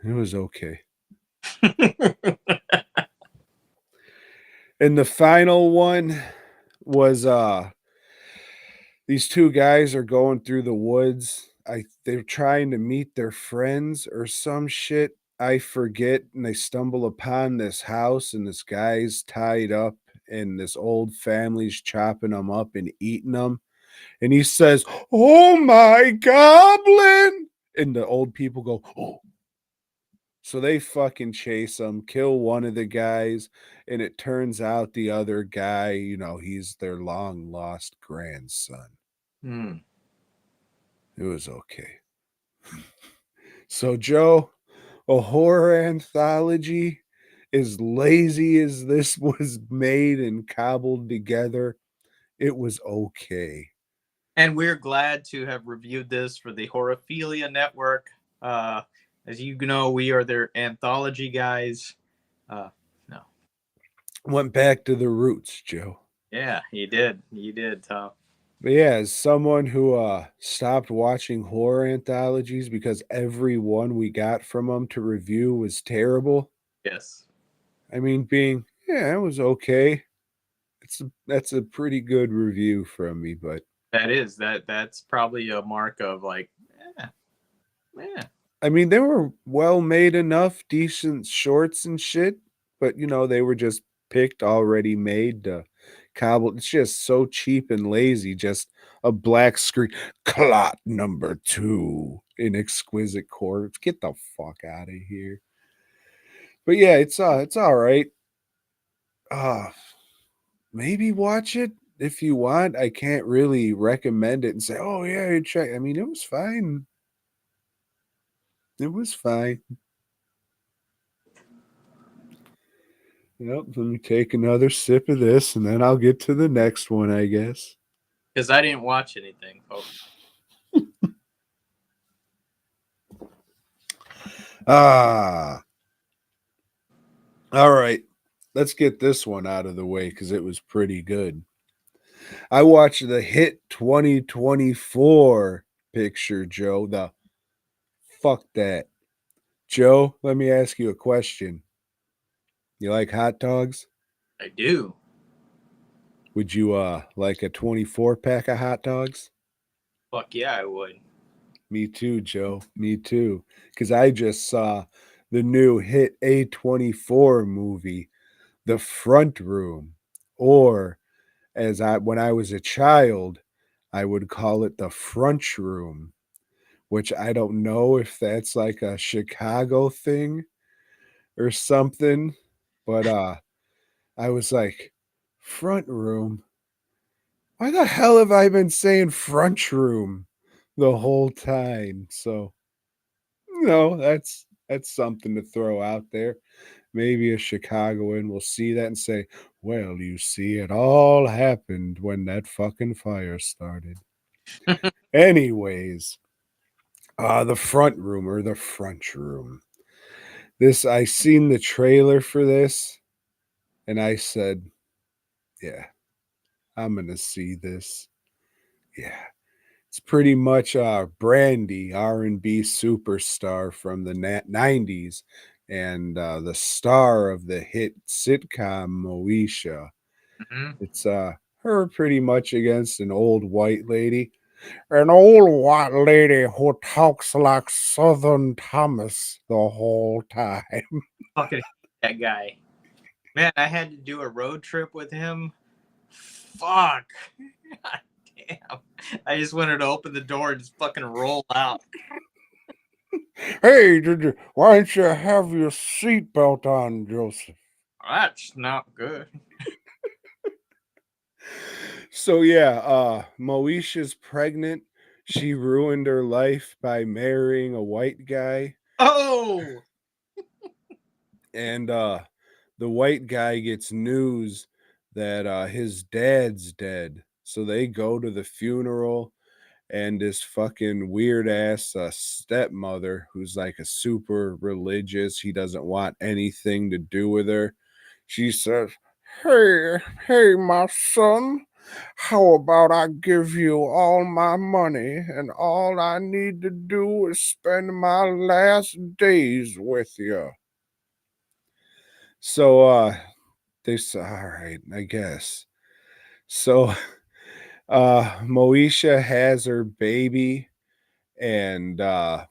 it was okay. And the final one was these two guys are going through the woods. They're trying to meet their friends or some shit. I forget, and they stumble upon this house, and this guy's tied up, and this old family's chopping them up and eating them. And he says, "Oh my goblin!" And the old people go, "Oh." So they fucking chase him, kill one of the guys, and it turns out the other guy, you know, he's their long lost grandson. Hmm. It was okay. So, Joe, a horror anthology, as lazy as this was made and cobbled together, it was okay. And we're glad to have reviewed this for the Horophilia Network. As you know, we are their anthology guys. No. Went back to the roots, Joe. Yeah, you did. You did, Tom. But yeah, as someone who stopped watching horror anthologies because every one we got from them to review was terrible. Yes. I mean, yeah, it was okay. That's a pretty good review from me, but That's probably a mark of like, yeah. I mean, they were well made enough, decent shorts and shit, but you know, they were just picked already made to cobble. It's just so cheap and lazy, just a black screen. Clot number 2 in exquisite chords. Get the fuck out of here. But yeah, it's all right. Maybe watch it if you want. I can't really recommend it and say, oh yeah, check. I mean, it was fine. It was fine. Yep, let me take another sip of this and then I'll get to the next one, I guess. Because I didn't watch anything, folks. All right. Let's get this one out of the way because it was pretty good. I watched the hit 2024 picture, Joe. The fuck that. Joe, let me ask you a question. You like hot dogs? I do. Would you like a 24 pack of hot dogs? Fuck yeah, I would. Me too, Joe. Me too. Because I just saw the new hit A24 movie, The Front Room. Or when I was a child, I would call it the Frunch Room, which I don't know if that's like a Chicago thing or something. But I was like, front room? Why the hell have I been saying front room the whole time? So, that's something to throw out there. Maybe a Chicagoan will see that and say, well, you see, it all happened when that fucking fire started. Anyways, the front room or the front room. I seen the trailer for this and I said, yeah, I'm gonna see this. Yeah. It's pretty much Brandy, R&B superstar from the 90s, and the star of the hit sitcom Moesha. Hmm. It's her pretty much against an old white lady. An old white lady who talks like Southern Thomas the whole time. Fucking hate that guy. Man, I had to do a road trip with him. Fuck. God damn. I just wanted to open the door and just fucking roll out. Hey, why don't you have your seatbelt on, Joseph? That's not good. So yeah, Moesha's pregnant. She ruined her life by marrying a white guy, Oh! and the white guy gets news that his dad's dead. So they go to the funeral, and this fucking weird ass stepmother who's like a super religious, he doesn't want anything to do with her. She says, hey, my son, how about I give you all my money and all I need to do is spend my last days with you? So, they say, all right, I guess. So, Moesha has her baby, and the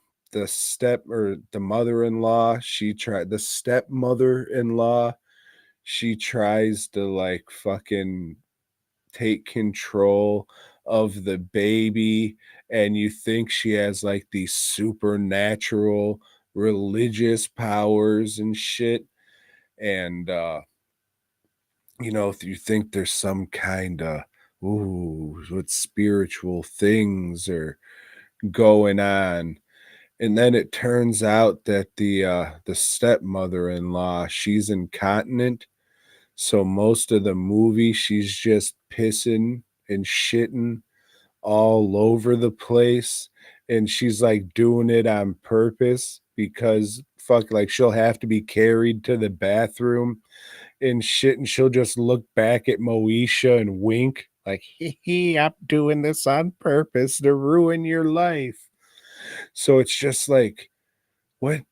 mother-in-law, the stepmother-in-law, she tries to like fucking take control of the baby, and you think she has like these supernatural religious powers and shit, and if you think there's some kind of what spiritual things are going on. And then it turns out that the stepmother-in-law, she's incontinent. So most of the movie, she's just pissing and shitting all over the place. And she's like doing it on purpose because like she'll have to be carried to the bathroom and shit. And she'll just look back at Moesha and wink like, hee, I'm doing this on purpose to ruin your life. So it's just like,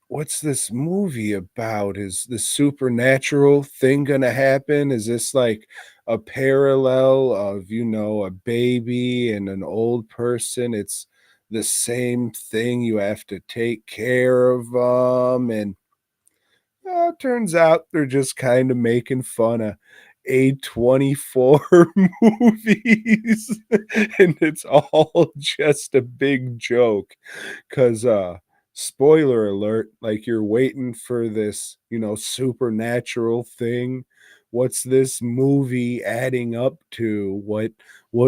what's this movie about? Is the supernatural thing gonna happen? Is this like a parallel of, a baby and an old person? It's the same thing. You have to take care of them. And it turns out they're just kind of making fun of A24 movies. And it's all just a big joke. Cause spoiler alert, like you're waiting for this, supernatural thing. What's this movie adding up to? What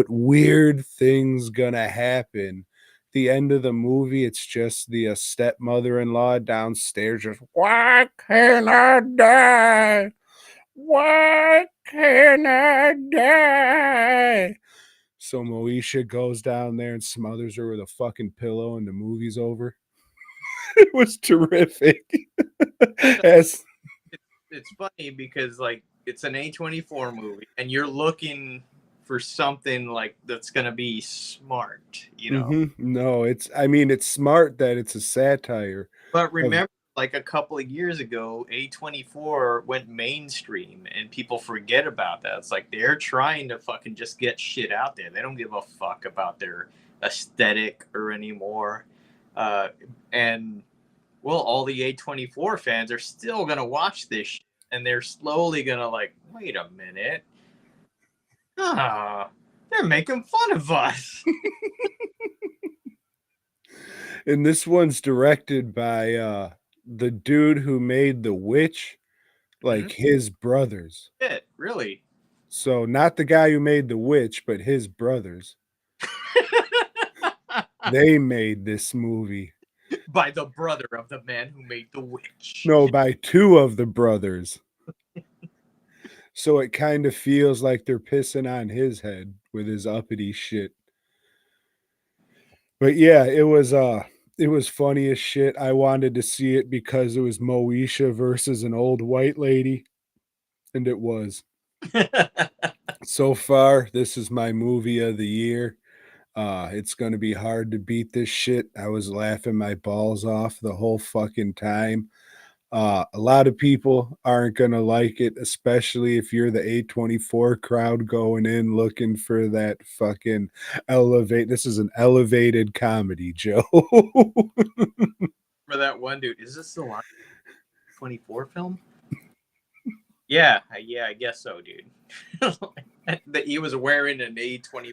weird things gonna happen? The end of the movie, it's just the stepmother-in-law downstairs just, why can't I die? Why can't I die? So Moesha goes down there and smothers her with a fucking pillow, and the movie's over. It was terrific. As It's funny because, like, it's an A24 movie and you're looking for something like that's going to be smart, No, it's smart that it's a satire But of remember, like a couple of years ago, A24 went mainstream and people forget about that. It's like they're trying to fucking just get shit out there. They don't give a fuck about their aesthetic or anymore. And well, all the A24 fans are still going to watch this shit, and they're slowly going to like, wait a minute. They're making fun of us. and this one's directed by the dude who made The Witch. like his brothers. Shit, really? So not the guy who made The Witch, but his brothers. They made this movie. By the brother of the man who made The Witch. No, by two of the brothers. So it kind of feels like they're pissing on his head with his uppity shit. But yeah, it was funny as shit. I wanted to see it because it was Moesha versus an old white lady, and it was. So far, this is my movie of the year. It's gonna be hard to beat this shit. I was laughing my balls off the whole fucking time. A lot of people aren't gonna like it, especially if you're the A24 crowd going in looking for that fucking elevate. This is an elevated comedy, Joe. For that one dude, is this the line 24 film? Yeah, I guess so, dude. That he was wearing an A24.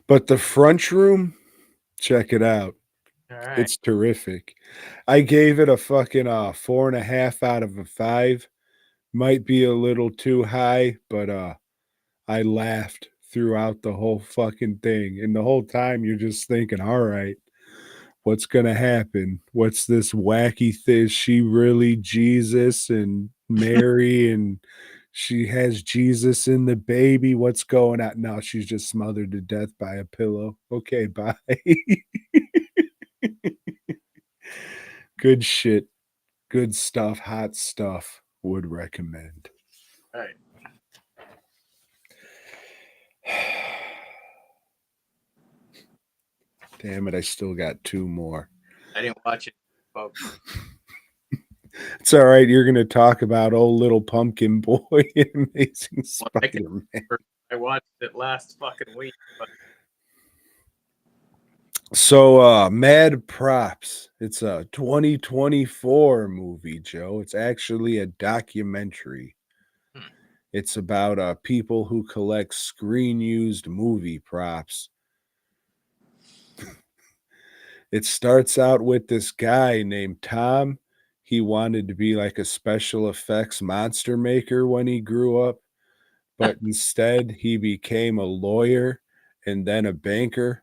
But the Front Room, check it out. All right. It's terrific. I gave it a fucking 4.5 out of 5. Might be a little too high, but I laughed throughout the whole fucking thing. And the whole time you're just thinking, all right, what's gonna happen? What's this wacky thing? Is she really Jesus and Mary and she has Jesus in the baby? What's going on? No, she's just smothered to death by a pillow. Okay, bye. Good shit. Good stuff. Hot stuff. Would recommend. All right. Damn it, I still got 2 more. I didn't watch it, folks. It's all right. You're going to talk about old little pumpkin boy and Amazing Spider-Man. I watched it last fucking week. But... So, Mad Props. It's a 2024 movie, Joe. It's actually a documentary. It's about people who collect screen-used movie props. It starts out with this guy named Tom. He wanted to be like a special effects monster maker when he grew up, but instead he became a lawyer and then a banker.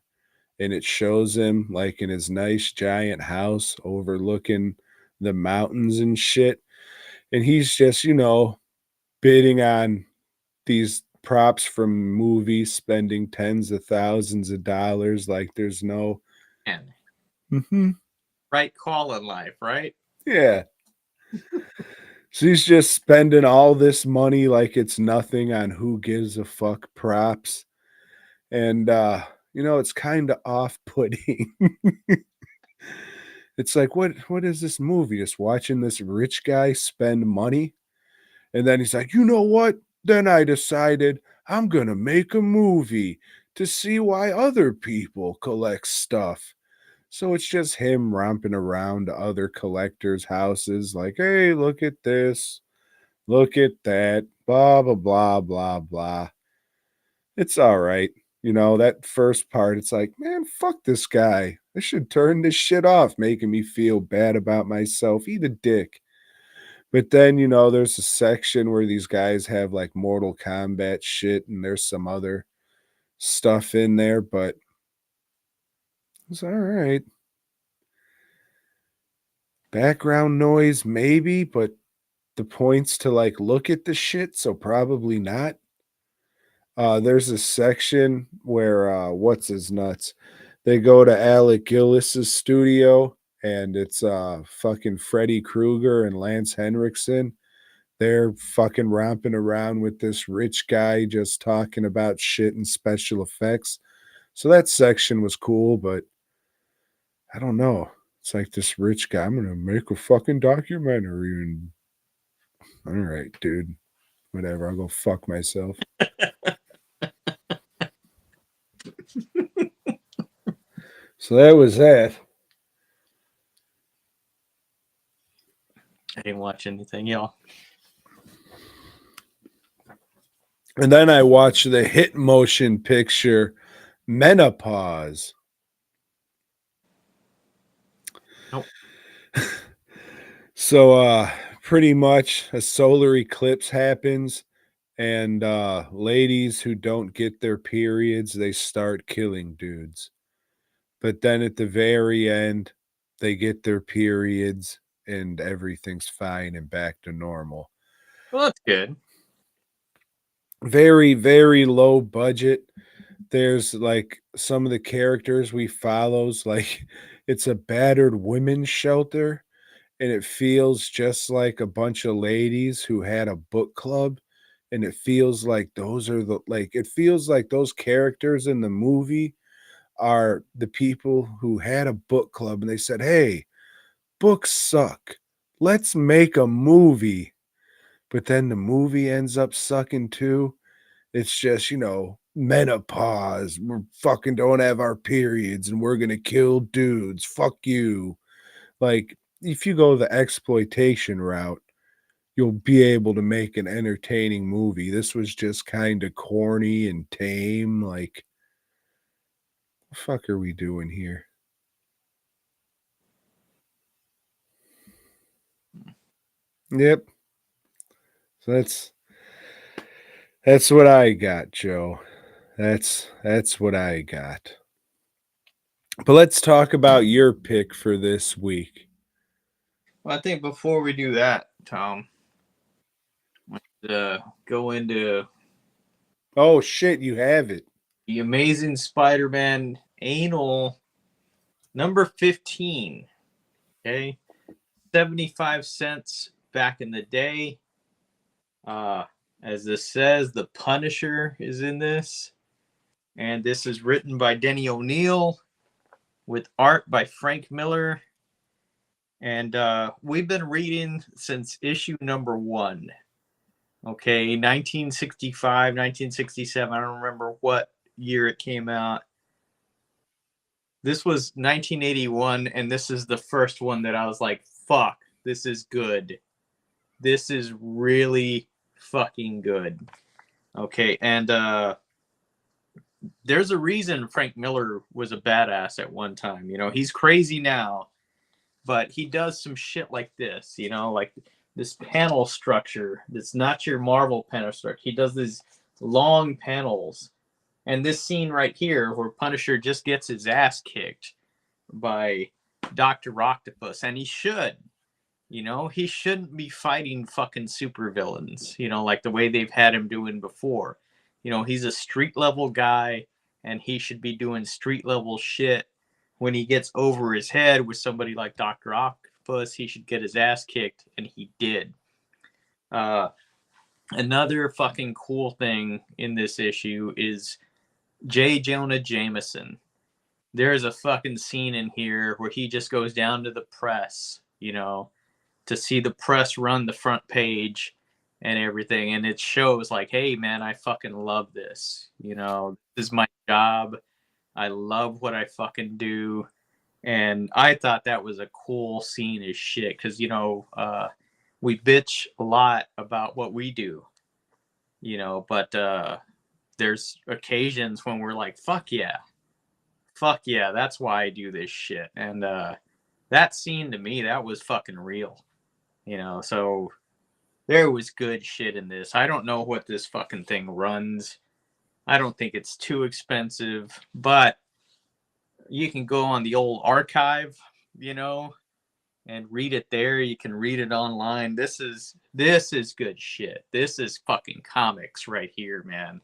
And it shows him like in his nice giant house overlooking the mountains and shit. And he's just, bidding on these props from movies, spending tens of thousands of dollars like there's no... Right call in life, right? Yeah. So he's just spending all this money like it's nothing on who gives a fuck props. And, it's kind of off-putting. It's like, what is this movie? Just watching this rich guy spend money? And then he's like, you know what? Then I decided I'm going to make a movie to see why other people collect stuff. So it's just him romping around to other collectors' houses like, hey, look at this. Look at that. Blah, blah, blah, blah, blah. It's all right. That first part, it's like, man, fuck this guy. I should turn this shit off, making me feel bad about myself. Eat a dick. But then, there's a section where these guys have like Mortal Kombat shit and there's some other stuff in there, but it's all right. Background noise, maybe, but the point's to like look at the shit, so probably not. There's a section where what's his nuts? They go to Alec Gillis's studio, and it's fucking Freddy Krueger and Lance Henriksen. They're fucking romping around with this rich guy just talking about shit and special effects. So that section was cool, but I don't know. It's like this rich guy, I'm going to make a fucking documentary. And all right, dude, whatever. I'll go fuck myself. So that was that. I didn't watch anything, y'all. And then I watched the hit motion picture Menopause. Nope. So pretty much a solar eclipse happens, and ladies who don't get their periods, they start killing dudes. But then at the very end, they get their periods and everything's fine and back to normal. Well, that's good. Very, very low budget. There's like some of the characters we follows, like it's a battered women's shelter, and it feels just like a bunch of ladies who had a book club. And it feels like those are the like it feels like those characters in the movie are the people who had a book club and they said, "Hey, books suck. Let's make a movie." But then the movie ends up sucking too. It's just, menopause. We're fucking don't have our periods and we're gonna kill dudes. Fuck you. Like, if you go the exploitation route, you'll be able to make an entertaining movie. This was just kind of corny and tame. Like, the fuck are we doing here? Yep. So that's what I got, Joe. That's what I got. But let's talk about your pick for this week. Well, I think before we do that, Tom, let's go into Oh shit, you have it. the Amazing Spider-Man Anal number 15. Okay, 75 cents back in the day. As this says, the Punisher is in this, and this is written by Denny O'Neil with art by Frank Miller. And we've been reading since issue number 1. Okay, 1965, 1967. I don't remember what year it came out. This was 1981, and this is the first one that I was like, fuck, this is good. This is really fucking good. Okay, and there's a reason Frank Miller was a badass at one time. He's crazy now, but he does some shit like this, like this panel structure that's not your Marvel panel structure. He does these long panels. And this scene right here where Punisher just gets his ass kicked by Dr. Octopus, and he should. He shouldn't be fighting fucking supervillains, like the way they've had him doing before. He's a street level guy, and he should be doing street level shit. When he gets over his head with somebody like Dr. Octopus, he should get his ass kicked, and he did. Another fucking cool thing in this issue is J. Jonah Jameson. There's a fucking scene in here where he just goes down to the press, to see the press run the front page and everything. And it shows like, hey, man, I fucking love this. This is my job. I love what I fucking do. And I thought that was a cool scene as shit because, we bitch a lot about what we do, but there's occasions when we're like, fuck yeah, that's why I do this shit. And that scene to me, that was fucking real, so there was good shit in this. I don't know what this fucking thing runs. I don't think it's too expensive, but you can go on the old archive, and read it there. You can read it online. This is good shit. This is fucking comics right here, man.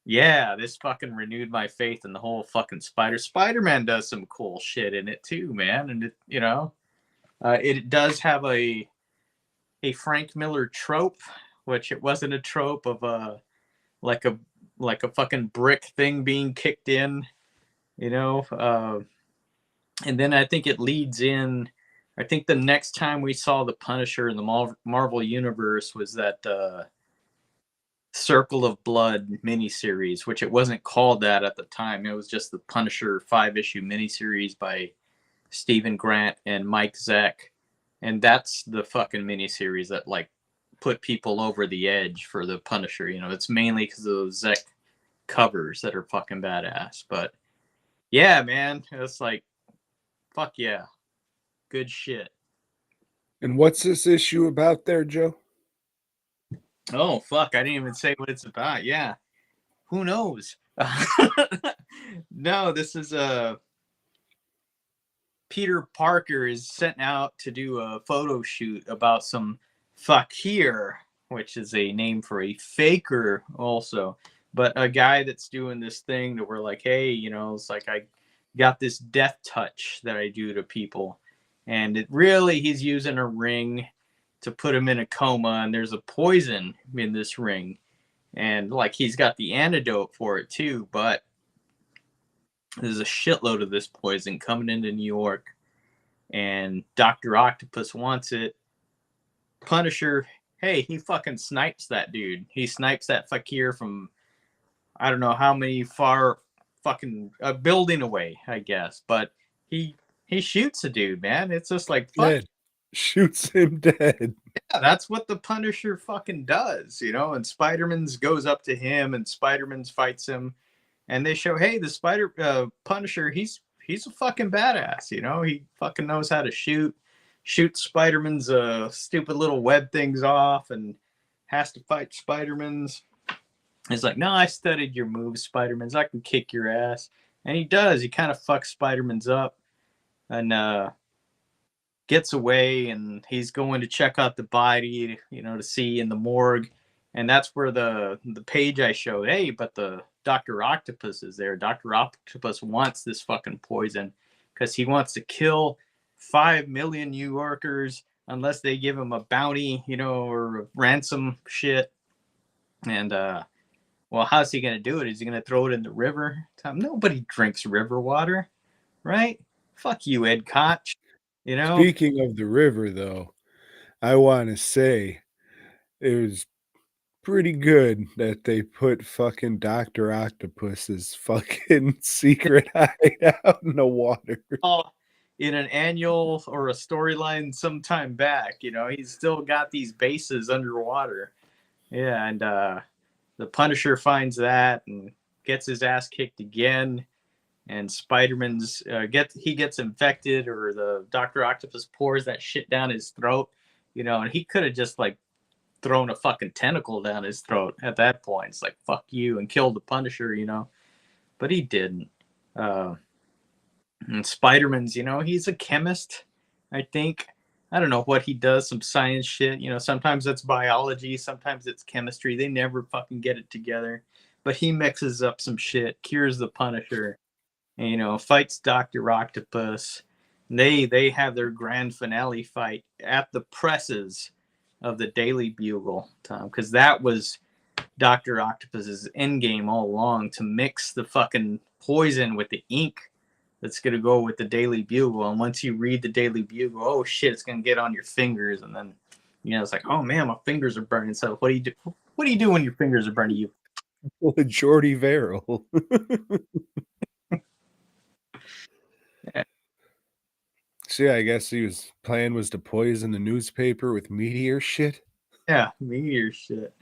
Yeah, this fucking renewed my faith in the whole fucking Spider-Man does some cool shit in it too, man. And it does have a Frank Miller trope, which it wasn't a trope of like a fucking brick thing being kicked in, and then I think it leads in. I think the next time we saw the Punisher in the Marvel Universe was that Circle of Blood miniseries, which it wasn't called that at the time. It was just the Punisher 5-issue miniseries by Stephen Grant and Mike Zeck. And that's the fucking miniseries that like put people over the edge for the Punisher. It's mainly because of those Zeck covers that are fucking badass. But yeah, man, it's like, fuck yeah. Good shit. And what's this issue about there, Joe? Oh fuck! I didn't even say what it's about. Yeah, who knows? No, this is Peter Parker is sent out to do a photo shoot about some fakir, which is a name for a faker, also, but a guy that's doing this thing that we're like, hey, it's like I got this death touch that I do to people, and it really he's using a ring to put him in a coma, and there's a poison in this ring, and like he's got the antidote for it too, but there's a shitload of this poison coming into New York, and Dr. Octopus wants it. Punisher, hey, he fucking snipes that dude. He snipes that fakir from I don't know how many far fucking a building away, I guess. But he shoots a dude, man. It's just like fuck. Dead. Shoots him dead. Yeah, that's what the Punisher fucking does, And Spider-Man's goes up to him, and Spider-Man's fights him, and they show, hey, the Punisher, he's a fucking badass, He fucking knows how to shoot Spider-Man's stupid little web things off, and has to fight Spider-Man's. He's like, no, I studied your moves, Spider-Man's. I can kick your ass, and he does. He kind of fucks Spider-Man's up, and gets away, and he's going to check out the body, to see in the morgue. And that's where the page I showed, hey, but the Dr. Octopus is there. Dr. Octopus wants this fucking poison because he wants to kill 5 million New Yorkers unless they give him a bounty, or a ransom shit. And, well, how's he going to do it? Is he going to throw it in the river? Nobody drinks river water, right? Fuck you, Ed Koch. Speaking of the river, though, I want to say it was pretty good that they put fucking Dr. Octopus's fucking secret hideout in the water. In an annual or a storyline sometime back, he's still got these bases underwater. Yeah, and the Punisher finds that and gets his ass kicked again. And Spider-Man's gets infected, or the Dr. Octopus pours that shit down his throat, and he could have just like thrown a fucking tentacle down his throat at that point. It's like, fuck you, and killed the Punisher, but he didn't. And Spider-Man's, he's a chemist, I think. I don't know what he does, some science shit, sometimes it's biology, sometimes it's chemistry. They never fucking get it together, but he mixes up some shit, cures the Punisher, and, fights Dr. Octopus. They have their grand finale fight at the presses of the Daily Bugle, Tom, because that was Dr. Octopus's endgame all along, to mix the fucking poison with the ink that's going to go with the Daily Bugle. And once you read the Daily Bugle, oh shit, it's going to get on your fingers. And then, it's like, oh man, my fingers are burning. So what do you do? What do you do when your fingers are burning? You Jordy Verrill. Yeah. So yeah, I guess his plan was to poison the newspaper with meteor shit. Yeah, meteor shit.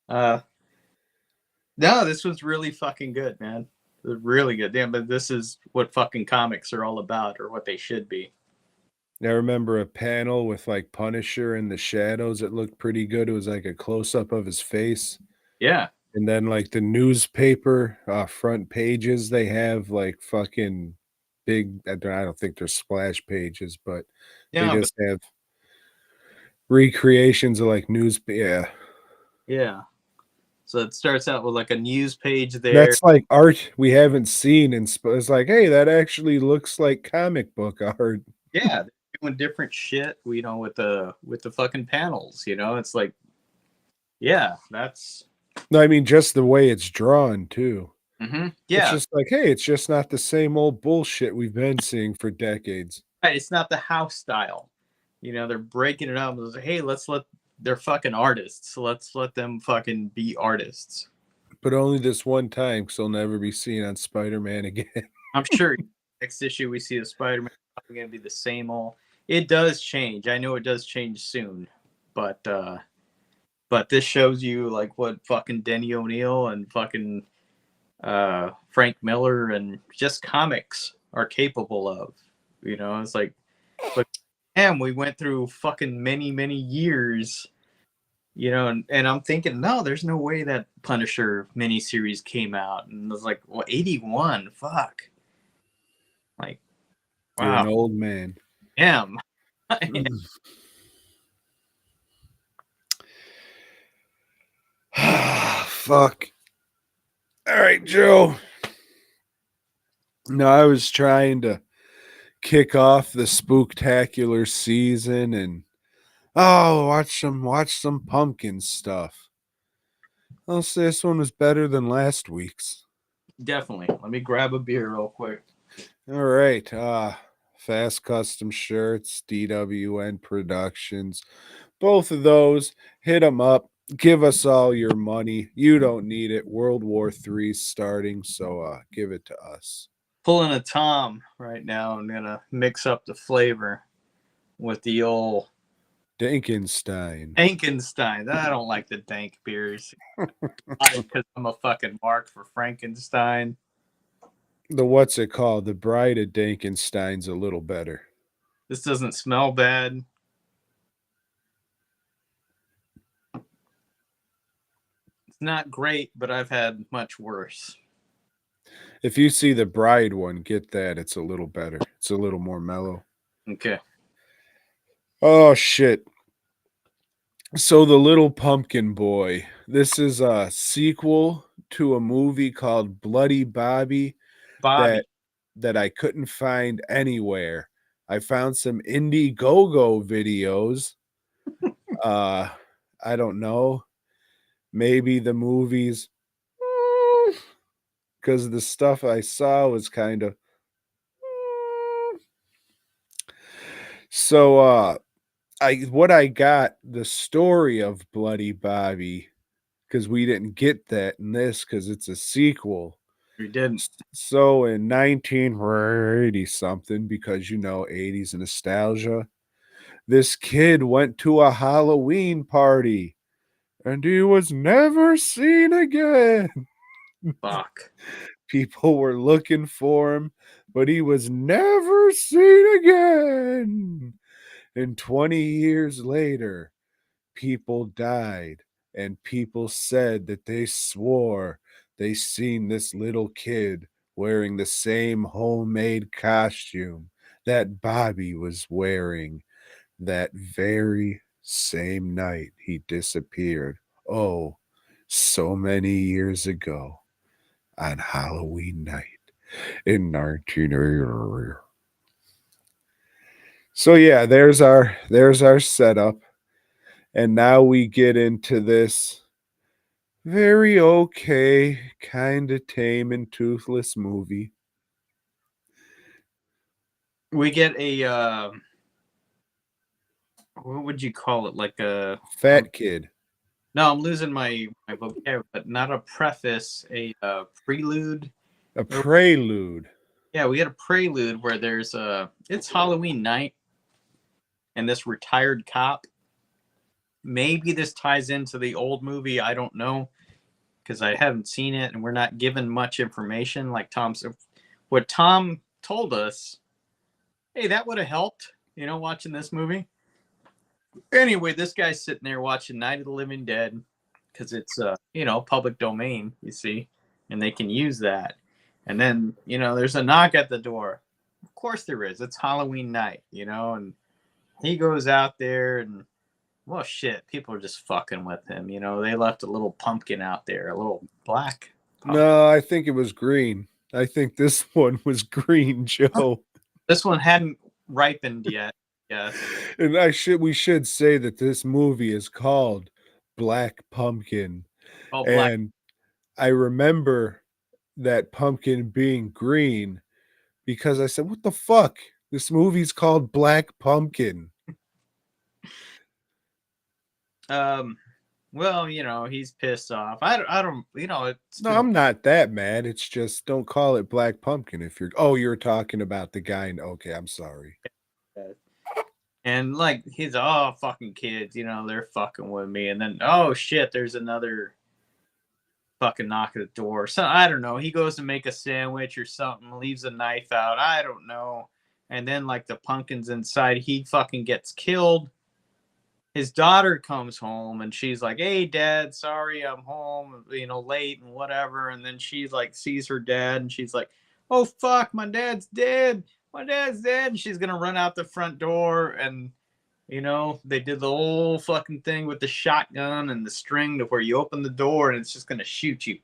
No, this was really fucking good, man. It was really good. Damn, but this is what fucking comics are all about, or what they should be. I remember a panel with like Punisher in the shadows. It looked pretty good. It was like a close-up of his face. Yeah. And then like the newspaper front pages, they have like fucking big, I don't think they're splash pages, but Yeah, they just have recreations of like news. Yeah. Yeah. So it starts out with like a news page there. That's like art we haven't seen. And it's like, hey, that actually looks like comic book art. Yeah. They're doing different shit, with the fucking panels, it's like, yeah, that's. No, I mean, just the way it's drawn too. Mm-hmm. It's Yeah. just like, hey, it's just not the same old bullshit we've been seeing for decades. Right, it's not the house style. They're breaking it up. It's like, hey, they're fucking artists. So let's let them fucking be artists. But only this one time, because they'll never be seen on Spider-Man again. I'm sure next issue we see of Spider-Man is probably going to be the same old. It does change. I know it does change soon. But this shows you like what fucking Denny O'Neil and fucking Frank Miller and just comics are capable of. It's like, but And we went through fucking many years, you know, and I'm thinking, no, there's no way that Punisher miniseries came out. And it was like, well, 81, fuck. Like, You're wow, an old man. damn. Fuck. All right, Joe. No, I was trying to kick off the spooktacular season and watch some pumpkin stuff. I'll say this one was better than last week's. Definitely. Let me grab a beer real quick. All right. Fast Custom Shirts, DWN Productions. Both of those, hit them up. Give us all your money. You don't need it. World War III's starting, so give it to us. Pulling a Tom right now. I'm going to mix up the flavor with the old Dankenstein. Frankenstein. I don't like the dank beers. Because I'm a fucking mark for Frankenstein. The what's it called? The Bride of Dankenstein's a little better. This doesn't smell bad. It's not great, but I've had much worse. If you see the Bride one, get that. It's a little better. It's a little more mellow. Okay. Oh, shit. So The Little Pumpkin Boy. This is a sequel to a movie called Bloody Bobby Bobby. that I couldn't find anywhere. I found some Indiegogo videos. I don't know. Maybe the movies, because the stuff I saw was kind of. So I got the story of Bloody Bobby, because we didn't get that in this because it's a sequel. You didn't. So in 1980 something, because 80s nostalgia, this kid went to a Halloween party and he was never seen again. Fuck. People were looking for him, but he was never seen again. And 20 years later, people died, and people said that they swore they seen this little kid wearing the same homemade costume that Bobby was wearing that very same night he disappeared. Oh, so many years ago on Halloween night in 1980. So yeah, there's our setup. And now we get into this very okay, kind of tame and toothless movie. We get a what would you call it? Like a Fat kid. No, I'm losing my vocabulary, but not a preface, a prelude. A prelude. Yeah, we get a prelude where there's it's Halloween night, and this retired cop. Maybe this ties into the old movie. I don't know, because I haven't seen it, and we're not given much information. Like what Tom told us, hey, that would have helped, watching this movie. Anyway, this guy's sitting there watching Night of the Living Dead because it's public domain, you see, and they can use that. And then there's a knock at the door. Of course there is. It's Halloween night, and he goes out there and, well, shit, people are just fucking with him. They left a little pumpkin out there, a little black pumpkin. No, I think it was green. I think this one was green, Joe. This one hadn't ripened yet. Yes. And we should say that this movie is called Black Pumpkin. Oh, black. And I remember that pumpkin being green because I said, what the fuck? This movie's called Black Pumpkin. Well, he's pissed off. I don't, it's No, I'm not that mad. It's just don't call it Black Pumpkin if you're talking about the guy. Okay, I'm sorry. And like he's fucking kids, they're fucking with me. And then oh shit, there's another fucking knock at the door. So I don't know. He goes to make a sandwich or something, leaves a knife out. I don't know. and then like the pumpkin's inside. He fucking gets killed. His daughter comes home and she's like, "Hey, Dad, sorry I'm home, late and whatever." And then she like sees her dad and she's like, "Oh fuck, my dad's dead. My dad's dead." And she's gonna run out the front door, and they did the whole fucking thing with the shotgun and the string to where you open the door and it's just gonna shoot you.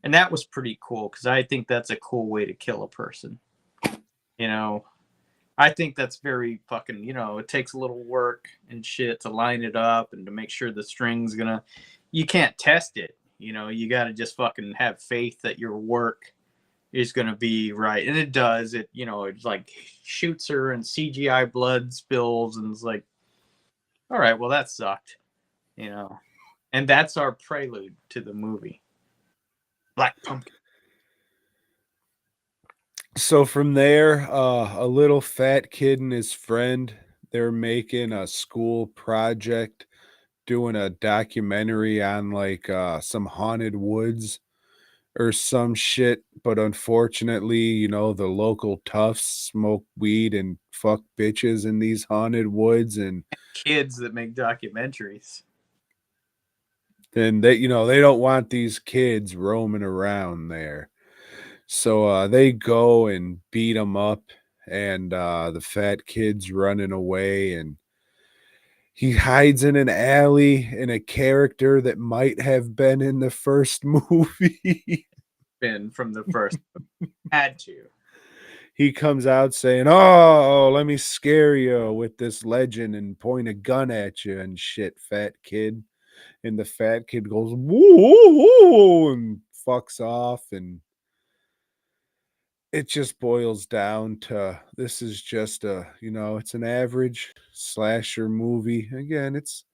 And that was pretty cool because I think that's a cool way to kill a person. I think that's very fucking, it takes a little work and shit to line it up and to make sure the string's gonna, you can't test it. You got to just fucking have faith that your work is gonna be right. And it does. It's like shoots her and CGI blood spills and it's like, all right, well, that sucked, And that's our prelude to the movie. Black Pumpkin. So from there, a little fat kid and his friend, they're making a school project, doing a documentary on like some haunted woods or some shit. But unfortunately, the local toughs smoke weed and fuck bitches in these haunted woods, and kids that make documentaries. Then they don't want these kids roaming around there. So they go and beat them up, and the fat kid's running away, and he hides in an alley in a character that might have been in the first movie. Been from the first. Had to. He comes out saying, "Oh, let me scare you with this legend and point a gun at you and shit, fat kid." And the fat kid goes, "Woo, woo, woo," and fucks off, and it just boils down to this is just it's an average slasher movie. Again, it's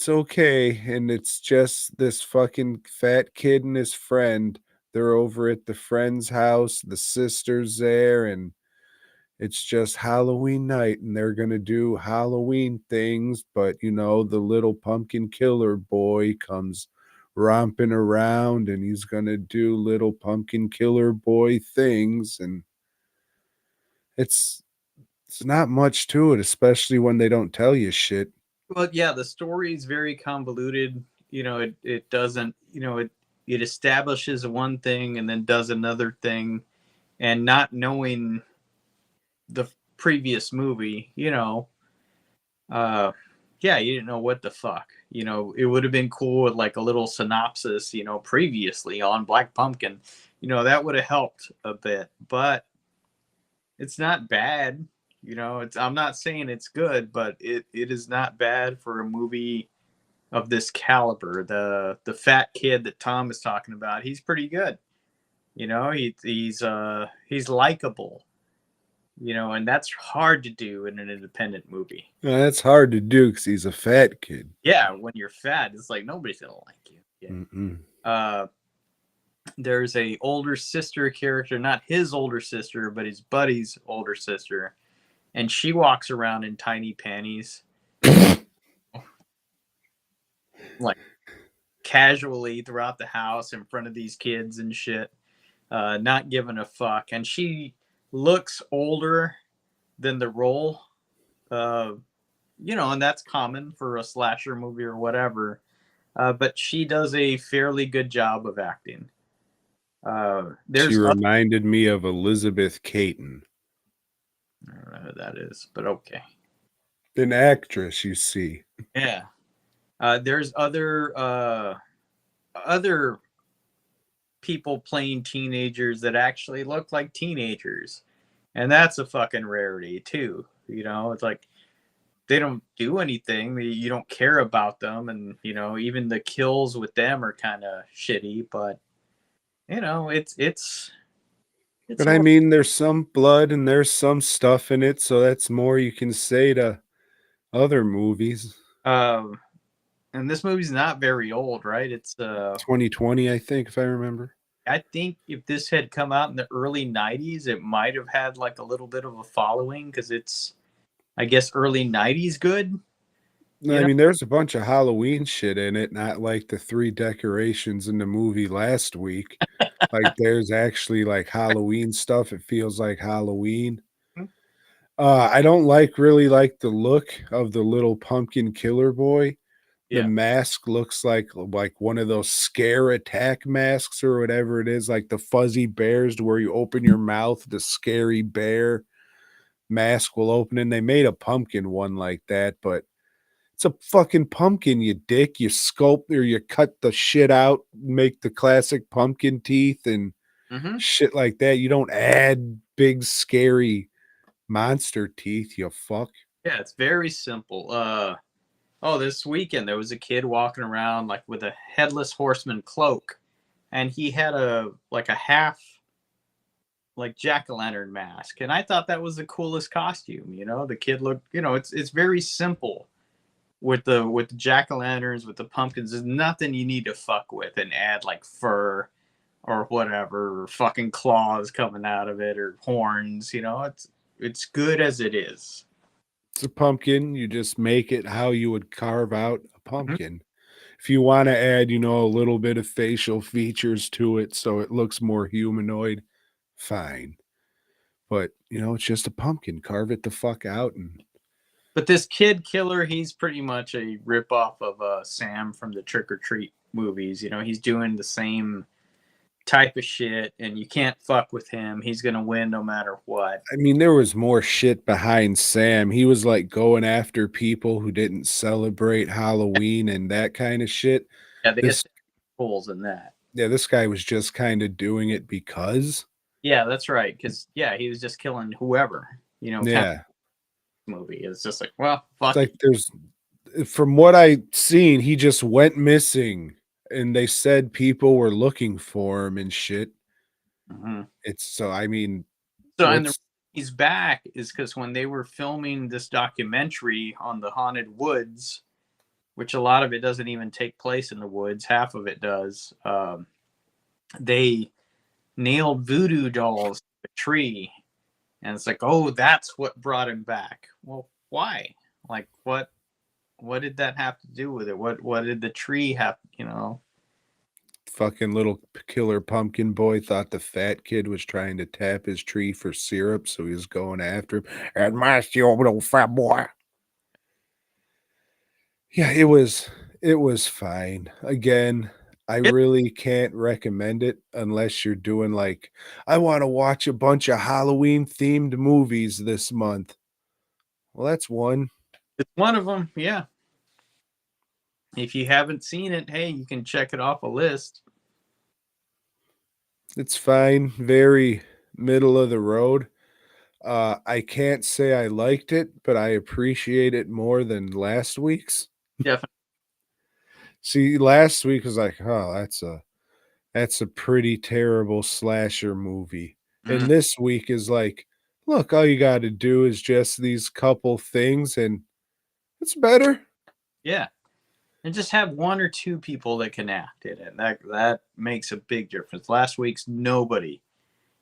okay, and it's just this fucking fat kid and his friend. They're over at the friend's house, the sister's there, and it's just Halloween night, and they're gonna do Halloween things, but the little pumpkin killer boy comes romping around, and he's gonna do little pumpkin killer boy things, and it's not much to it, especially when they don't tell you shit. Well, yeah, the story is very convoluted. It doesn't, it establishes one thing and then does another thing, and not knowing the previous movie, yeah, you didn't know what the fuck. It would have been cool with like a little synopsis, previously on Black Pumpkin. That would have helped a bit, but it's not bad. I'm not saying it's good, but it is not bad for a movie of this caliber. The fat kid that Tom is talking about, he's pretty good. He's likable. And that's hard to do in an independent movie. That's hard to do because he's a fat kid. Yeah, when you're fat, it's like nobody's gonna like you. Yeah. There's a older sister character, not his older sister, but his buddy's older sister, and she walks around in tiny panties, like casually throughout the house in front of these kids and shit, not giving a fuck, and she looks older than the role, and that's common for a slasher movie or whatever. But she does a fairly good job of acting. She reminded me of Elizabeth Caton. I don't know who that is, but okay. An actress, you see. Yeah. There's other people playing teenagers that actually look like teenagers, and that's a fucking rarity too. It's like they don't do anything, you don't care about them, and even the kills with them are kind of shitty, but it's but I mean, there's some blood and there's some stuff in it, so that's more you can say to other movies. And this movie's not very old, right? It's 2020, I think, if I remember. I think if this had come out in the early 90s, it might have had like a little bit of a following because it's, I guess, early 90s good. I mean, there's a bunch of Halloween shit in it, not like the 3 decorations in the movie last week. Like there's actually like Halloween stuff. It feels like Halloween. Mhm. I don't really like the look of the little pumpkin killer boy. The Yeah. mask looks like one of those scare attack masks or whatever it is, like the fuzzy bears where you open your mouth, the scary bear mask will open, and they made a pumpkin one like that, but it's a fucking pumpkin, you dick. You sculpt or you cut the shit out, make the classic pumpkin teeth and Hmm. shit like that. You don't add big scary monster teeth, you fuck. Yeah, it's very simple. Oh, this weekend there was a kid walking around like with a headless horseman cloak, and he had a half like jack-o'-lantern mask, and I thought that was the coolest costume. The kid looked. It's very simple with the jack-o'-lanterns, with the pumpkins. There's nothing you need to fuck with and add like fur or whatever, or fucking claws coming out of it or horns. It's good as it is. It's a pumpkin. You just make it how you would carve out a Mhm. pumpkin. If you want to add, a little bit of facial features to it so it looks more humanoid, fine. But, it's just a pumpkin. Carve it the fuck out. And But this kid killer, he's pretty much a ripoff of Sam from the Trick or Treat movies. He's doing the same type of shit, and you can't fuck with him. He's gonna win no matter what. I mean, there was more shit behind Sam. He was like going after people who didn't celebrate Halloween and that kind of shit. Yeah, they This, get holes in that. yeah, this guy was just kind of doing it because. Yeah, that's right. Because he was just killing whoever. Kind Yeah. of movie. It's just like, well, It's fuck like it. from what I seen, he just went missing and they said people were looking for him and shit. Mhm. It's so I mean, So, and the what's reason he's back is because when they were filming this documentary on the haunted woods, which a lot of it doesn't even take place in the woods, half of it does. They nailed voodoo dolls to a tree, and it's like, oh, that's what brought him back. Well, why? Like, what did that have to do with it? What did the tree have? fucking little killer pumpkin boy thought the fat kid was trying to tap his tree for syrup, so he was going after him. And mask you little fat boy. Yeah, it was fine. Again, I It, really can't recommend it unless you're doing like, I want to watch a bunch of Halloween themed movies this month. Well, that's one. it's one of them. Yeah. If you haven't seen it, hey, you can check it off a list. It's fine. Very middle of the road. I can't say I liked it, but I appreciate it more than last week's. Definitely. See, last week was like, oh, that's a pretty terrible slasher movie. Mm, And this week is like, look, all you got to do is just these couple things and it's better. yeah. And just have one or two people that can act in it. That makes a big difference. Last week's nobody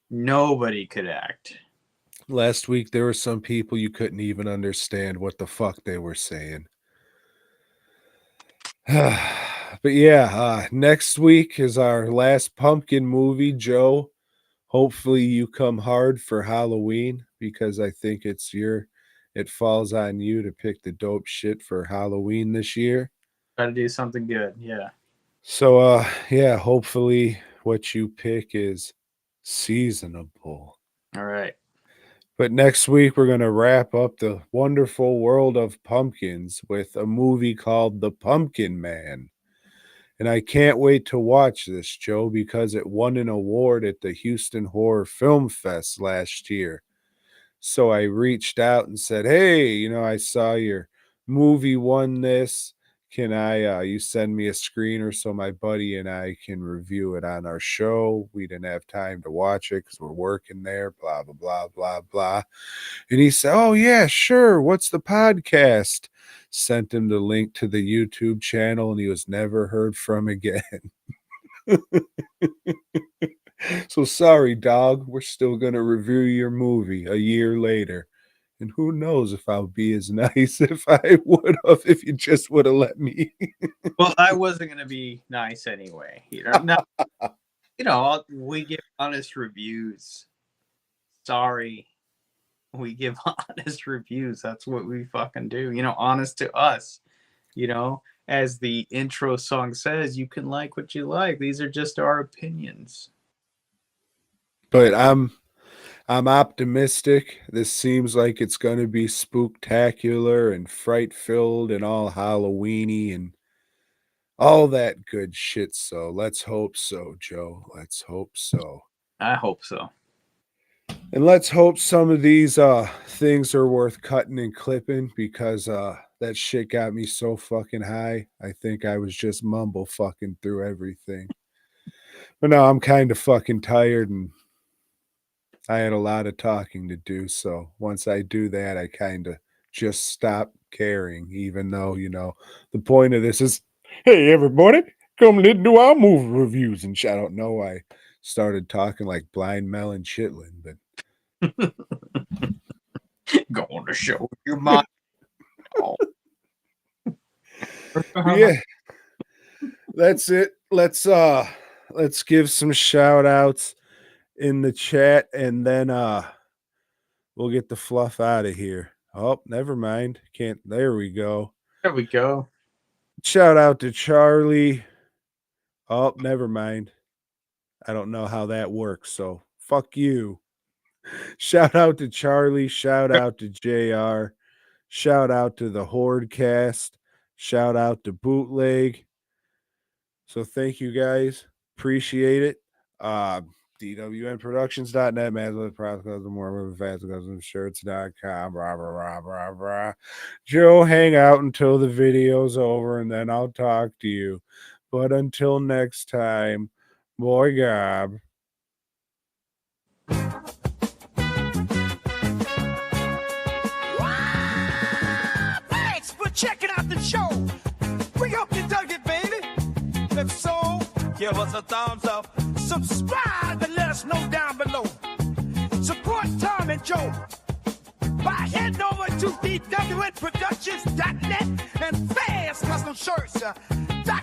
could act. Last week there were some people you couldn't even understand what the fuck they were saying. But yeah, next week is our last pumpkin movie, Joe. Hopefully you come hard for Halloween because I think it falls on you to pick the dope shit for Halloween this year. Try to do something good. Yeah. So yeah, hopefully what you pick is seasonable. All right. But next week we're going to wrap up the wonderful world of pumpkins with a movie called The Pumpkin Man. And I can't wait to watch this, Joe, because it won an award at the Houston Horror Film Fest last year. So I reached out and said, hey, I saw your movie won this. Can you send me a screener so my buddy and I can review it on our show? We didn't have time to watch it because we're working there, blah, blah, blah, blah, blah. And he said, oh, yeah, sure. What's the podcast? Sent him the link to the YouTube channel, and he was never heard from again. So sorry, dog. We're still going to review your movie a year later. And who knows if I'll be as nice if I would have, if you just would have let me. Well, I wasn't gonna be nice anyway. No, You know, we give honest reviews. Sorry. We give honest reviews. That's what we fucking do. You know, honest to us. You know, as the intro song says, you can like what you like. These are just our opinions. But I'm optimistic. This seems like it's going to be spooktacular and fright-filled and all Halloweeny and all that good shit. So let's hope so, Joe. Let's hope so. I hope so. And let's hope some of these things are worth cutting and clipping, because that shit got me so fucking high. I think I was just mumble fucking through everything. But no, I'm kind of fucking tired and I had a lot of talking to do. So once I do that, I kind of just stop caring, even though, you know, the point of this is, hey, everybody, come do our movie reviews and shit. I don't know. I started talking like Blind Melon Chitlin, but Going to show your mind. Oh. yeah, that's it. Let's give some shout outs in the chat, and then we'll get the fluff out of here. Oh, never mind. Can't. There we go. There we go. Shout out to Charlie. Oh, never mind. I don't know how that works, so fuck you. Shout out to Charlie. Shout out to JR. Shout out to the Hordecast. Shout out to Bootleg. So thank you guys. Appreciate it. DWNProductions.net, Mazda Products, more moving fast custom shirts.com, rah, rah, rah, rah, rah. Joe, hang out until the video's over and then I'll talk to you. But until next time, boy gob. Thanks for checking out the show. We hope you dug it, baby. If so, give us a thumbs up. Subscribe and let us know down below. Support Tom and Joe by heading over to DWNProductions.net and FastCustomShirts.com.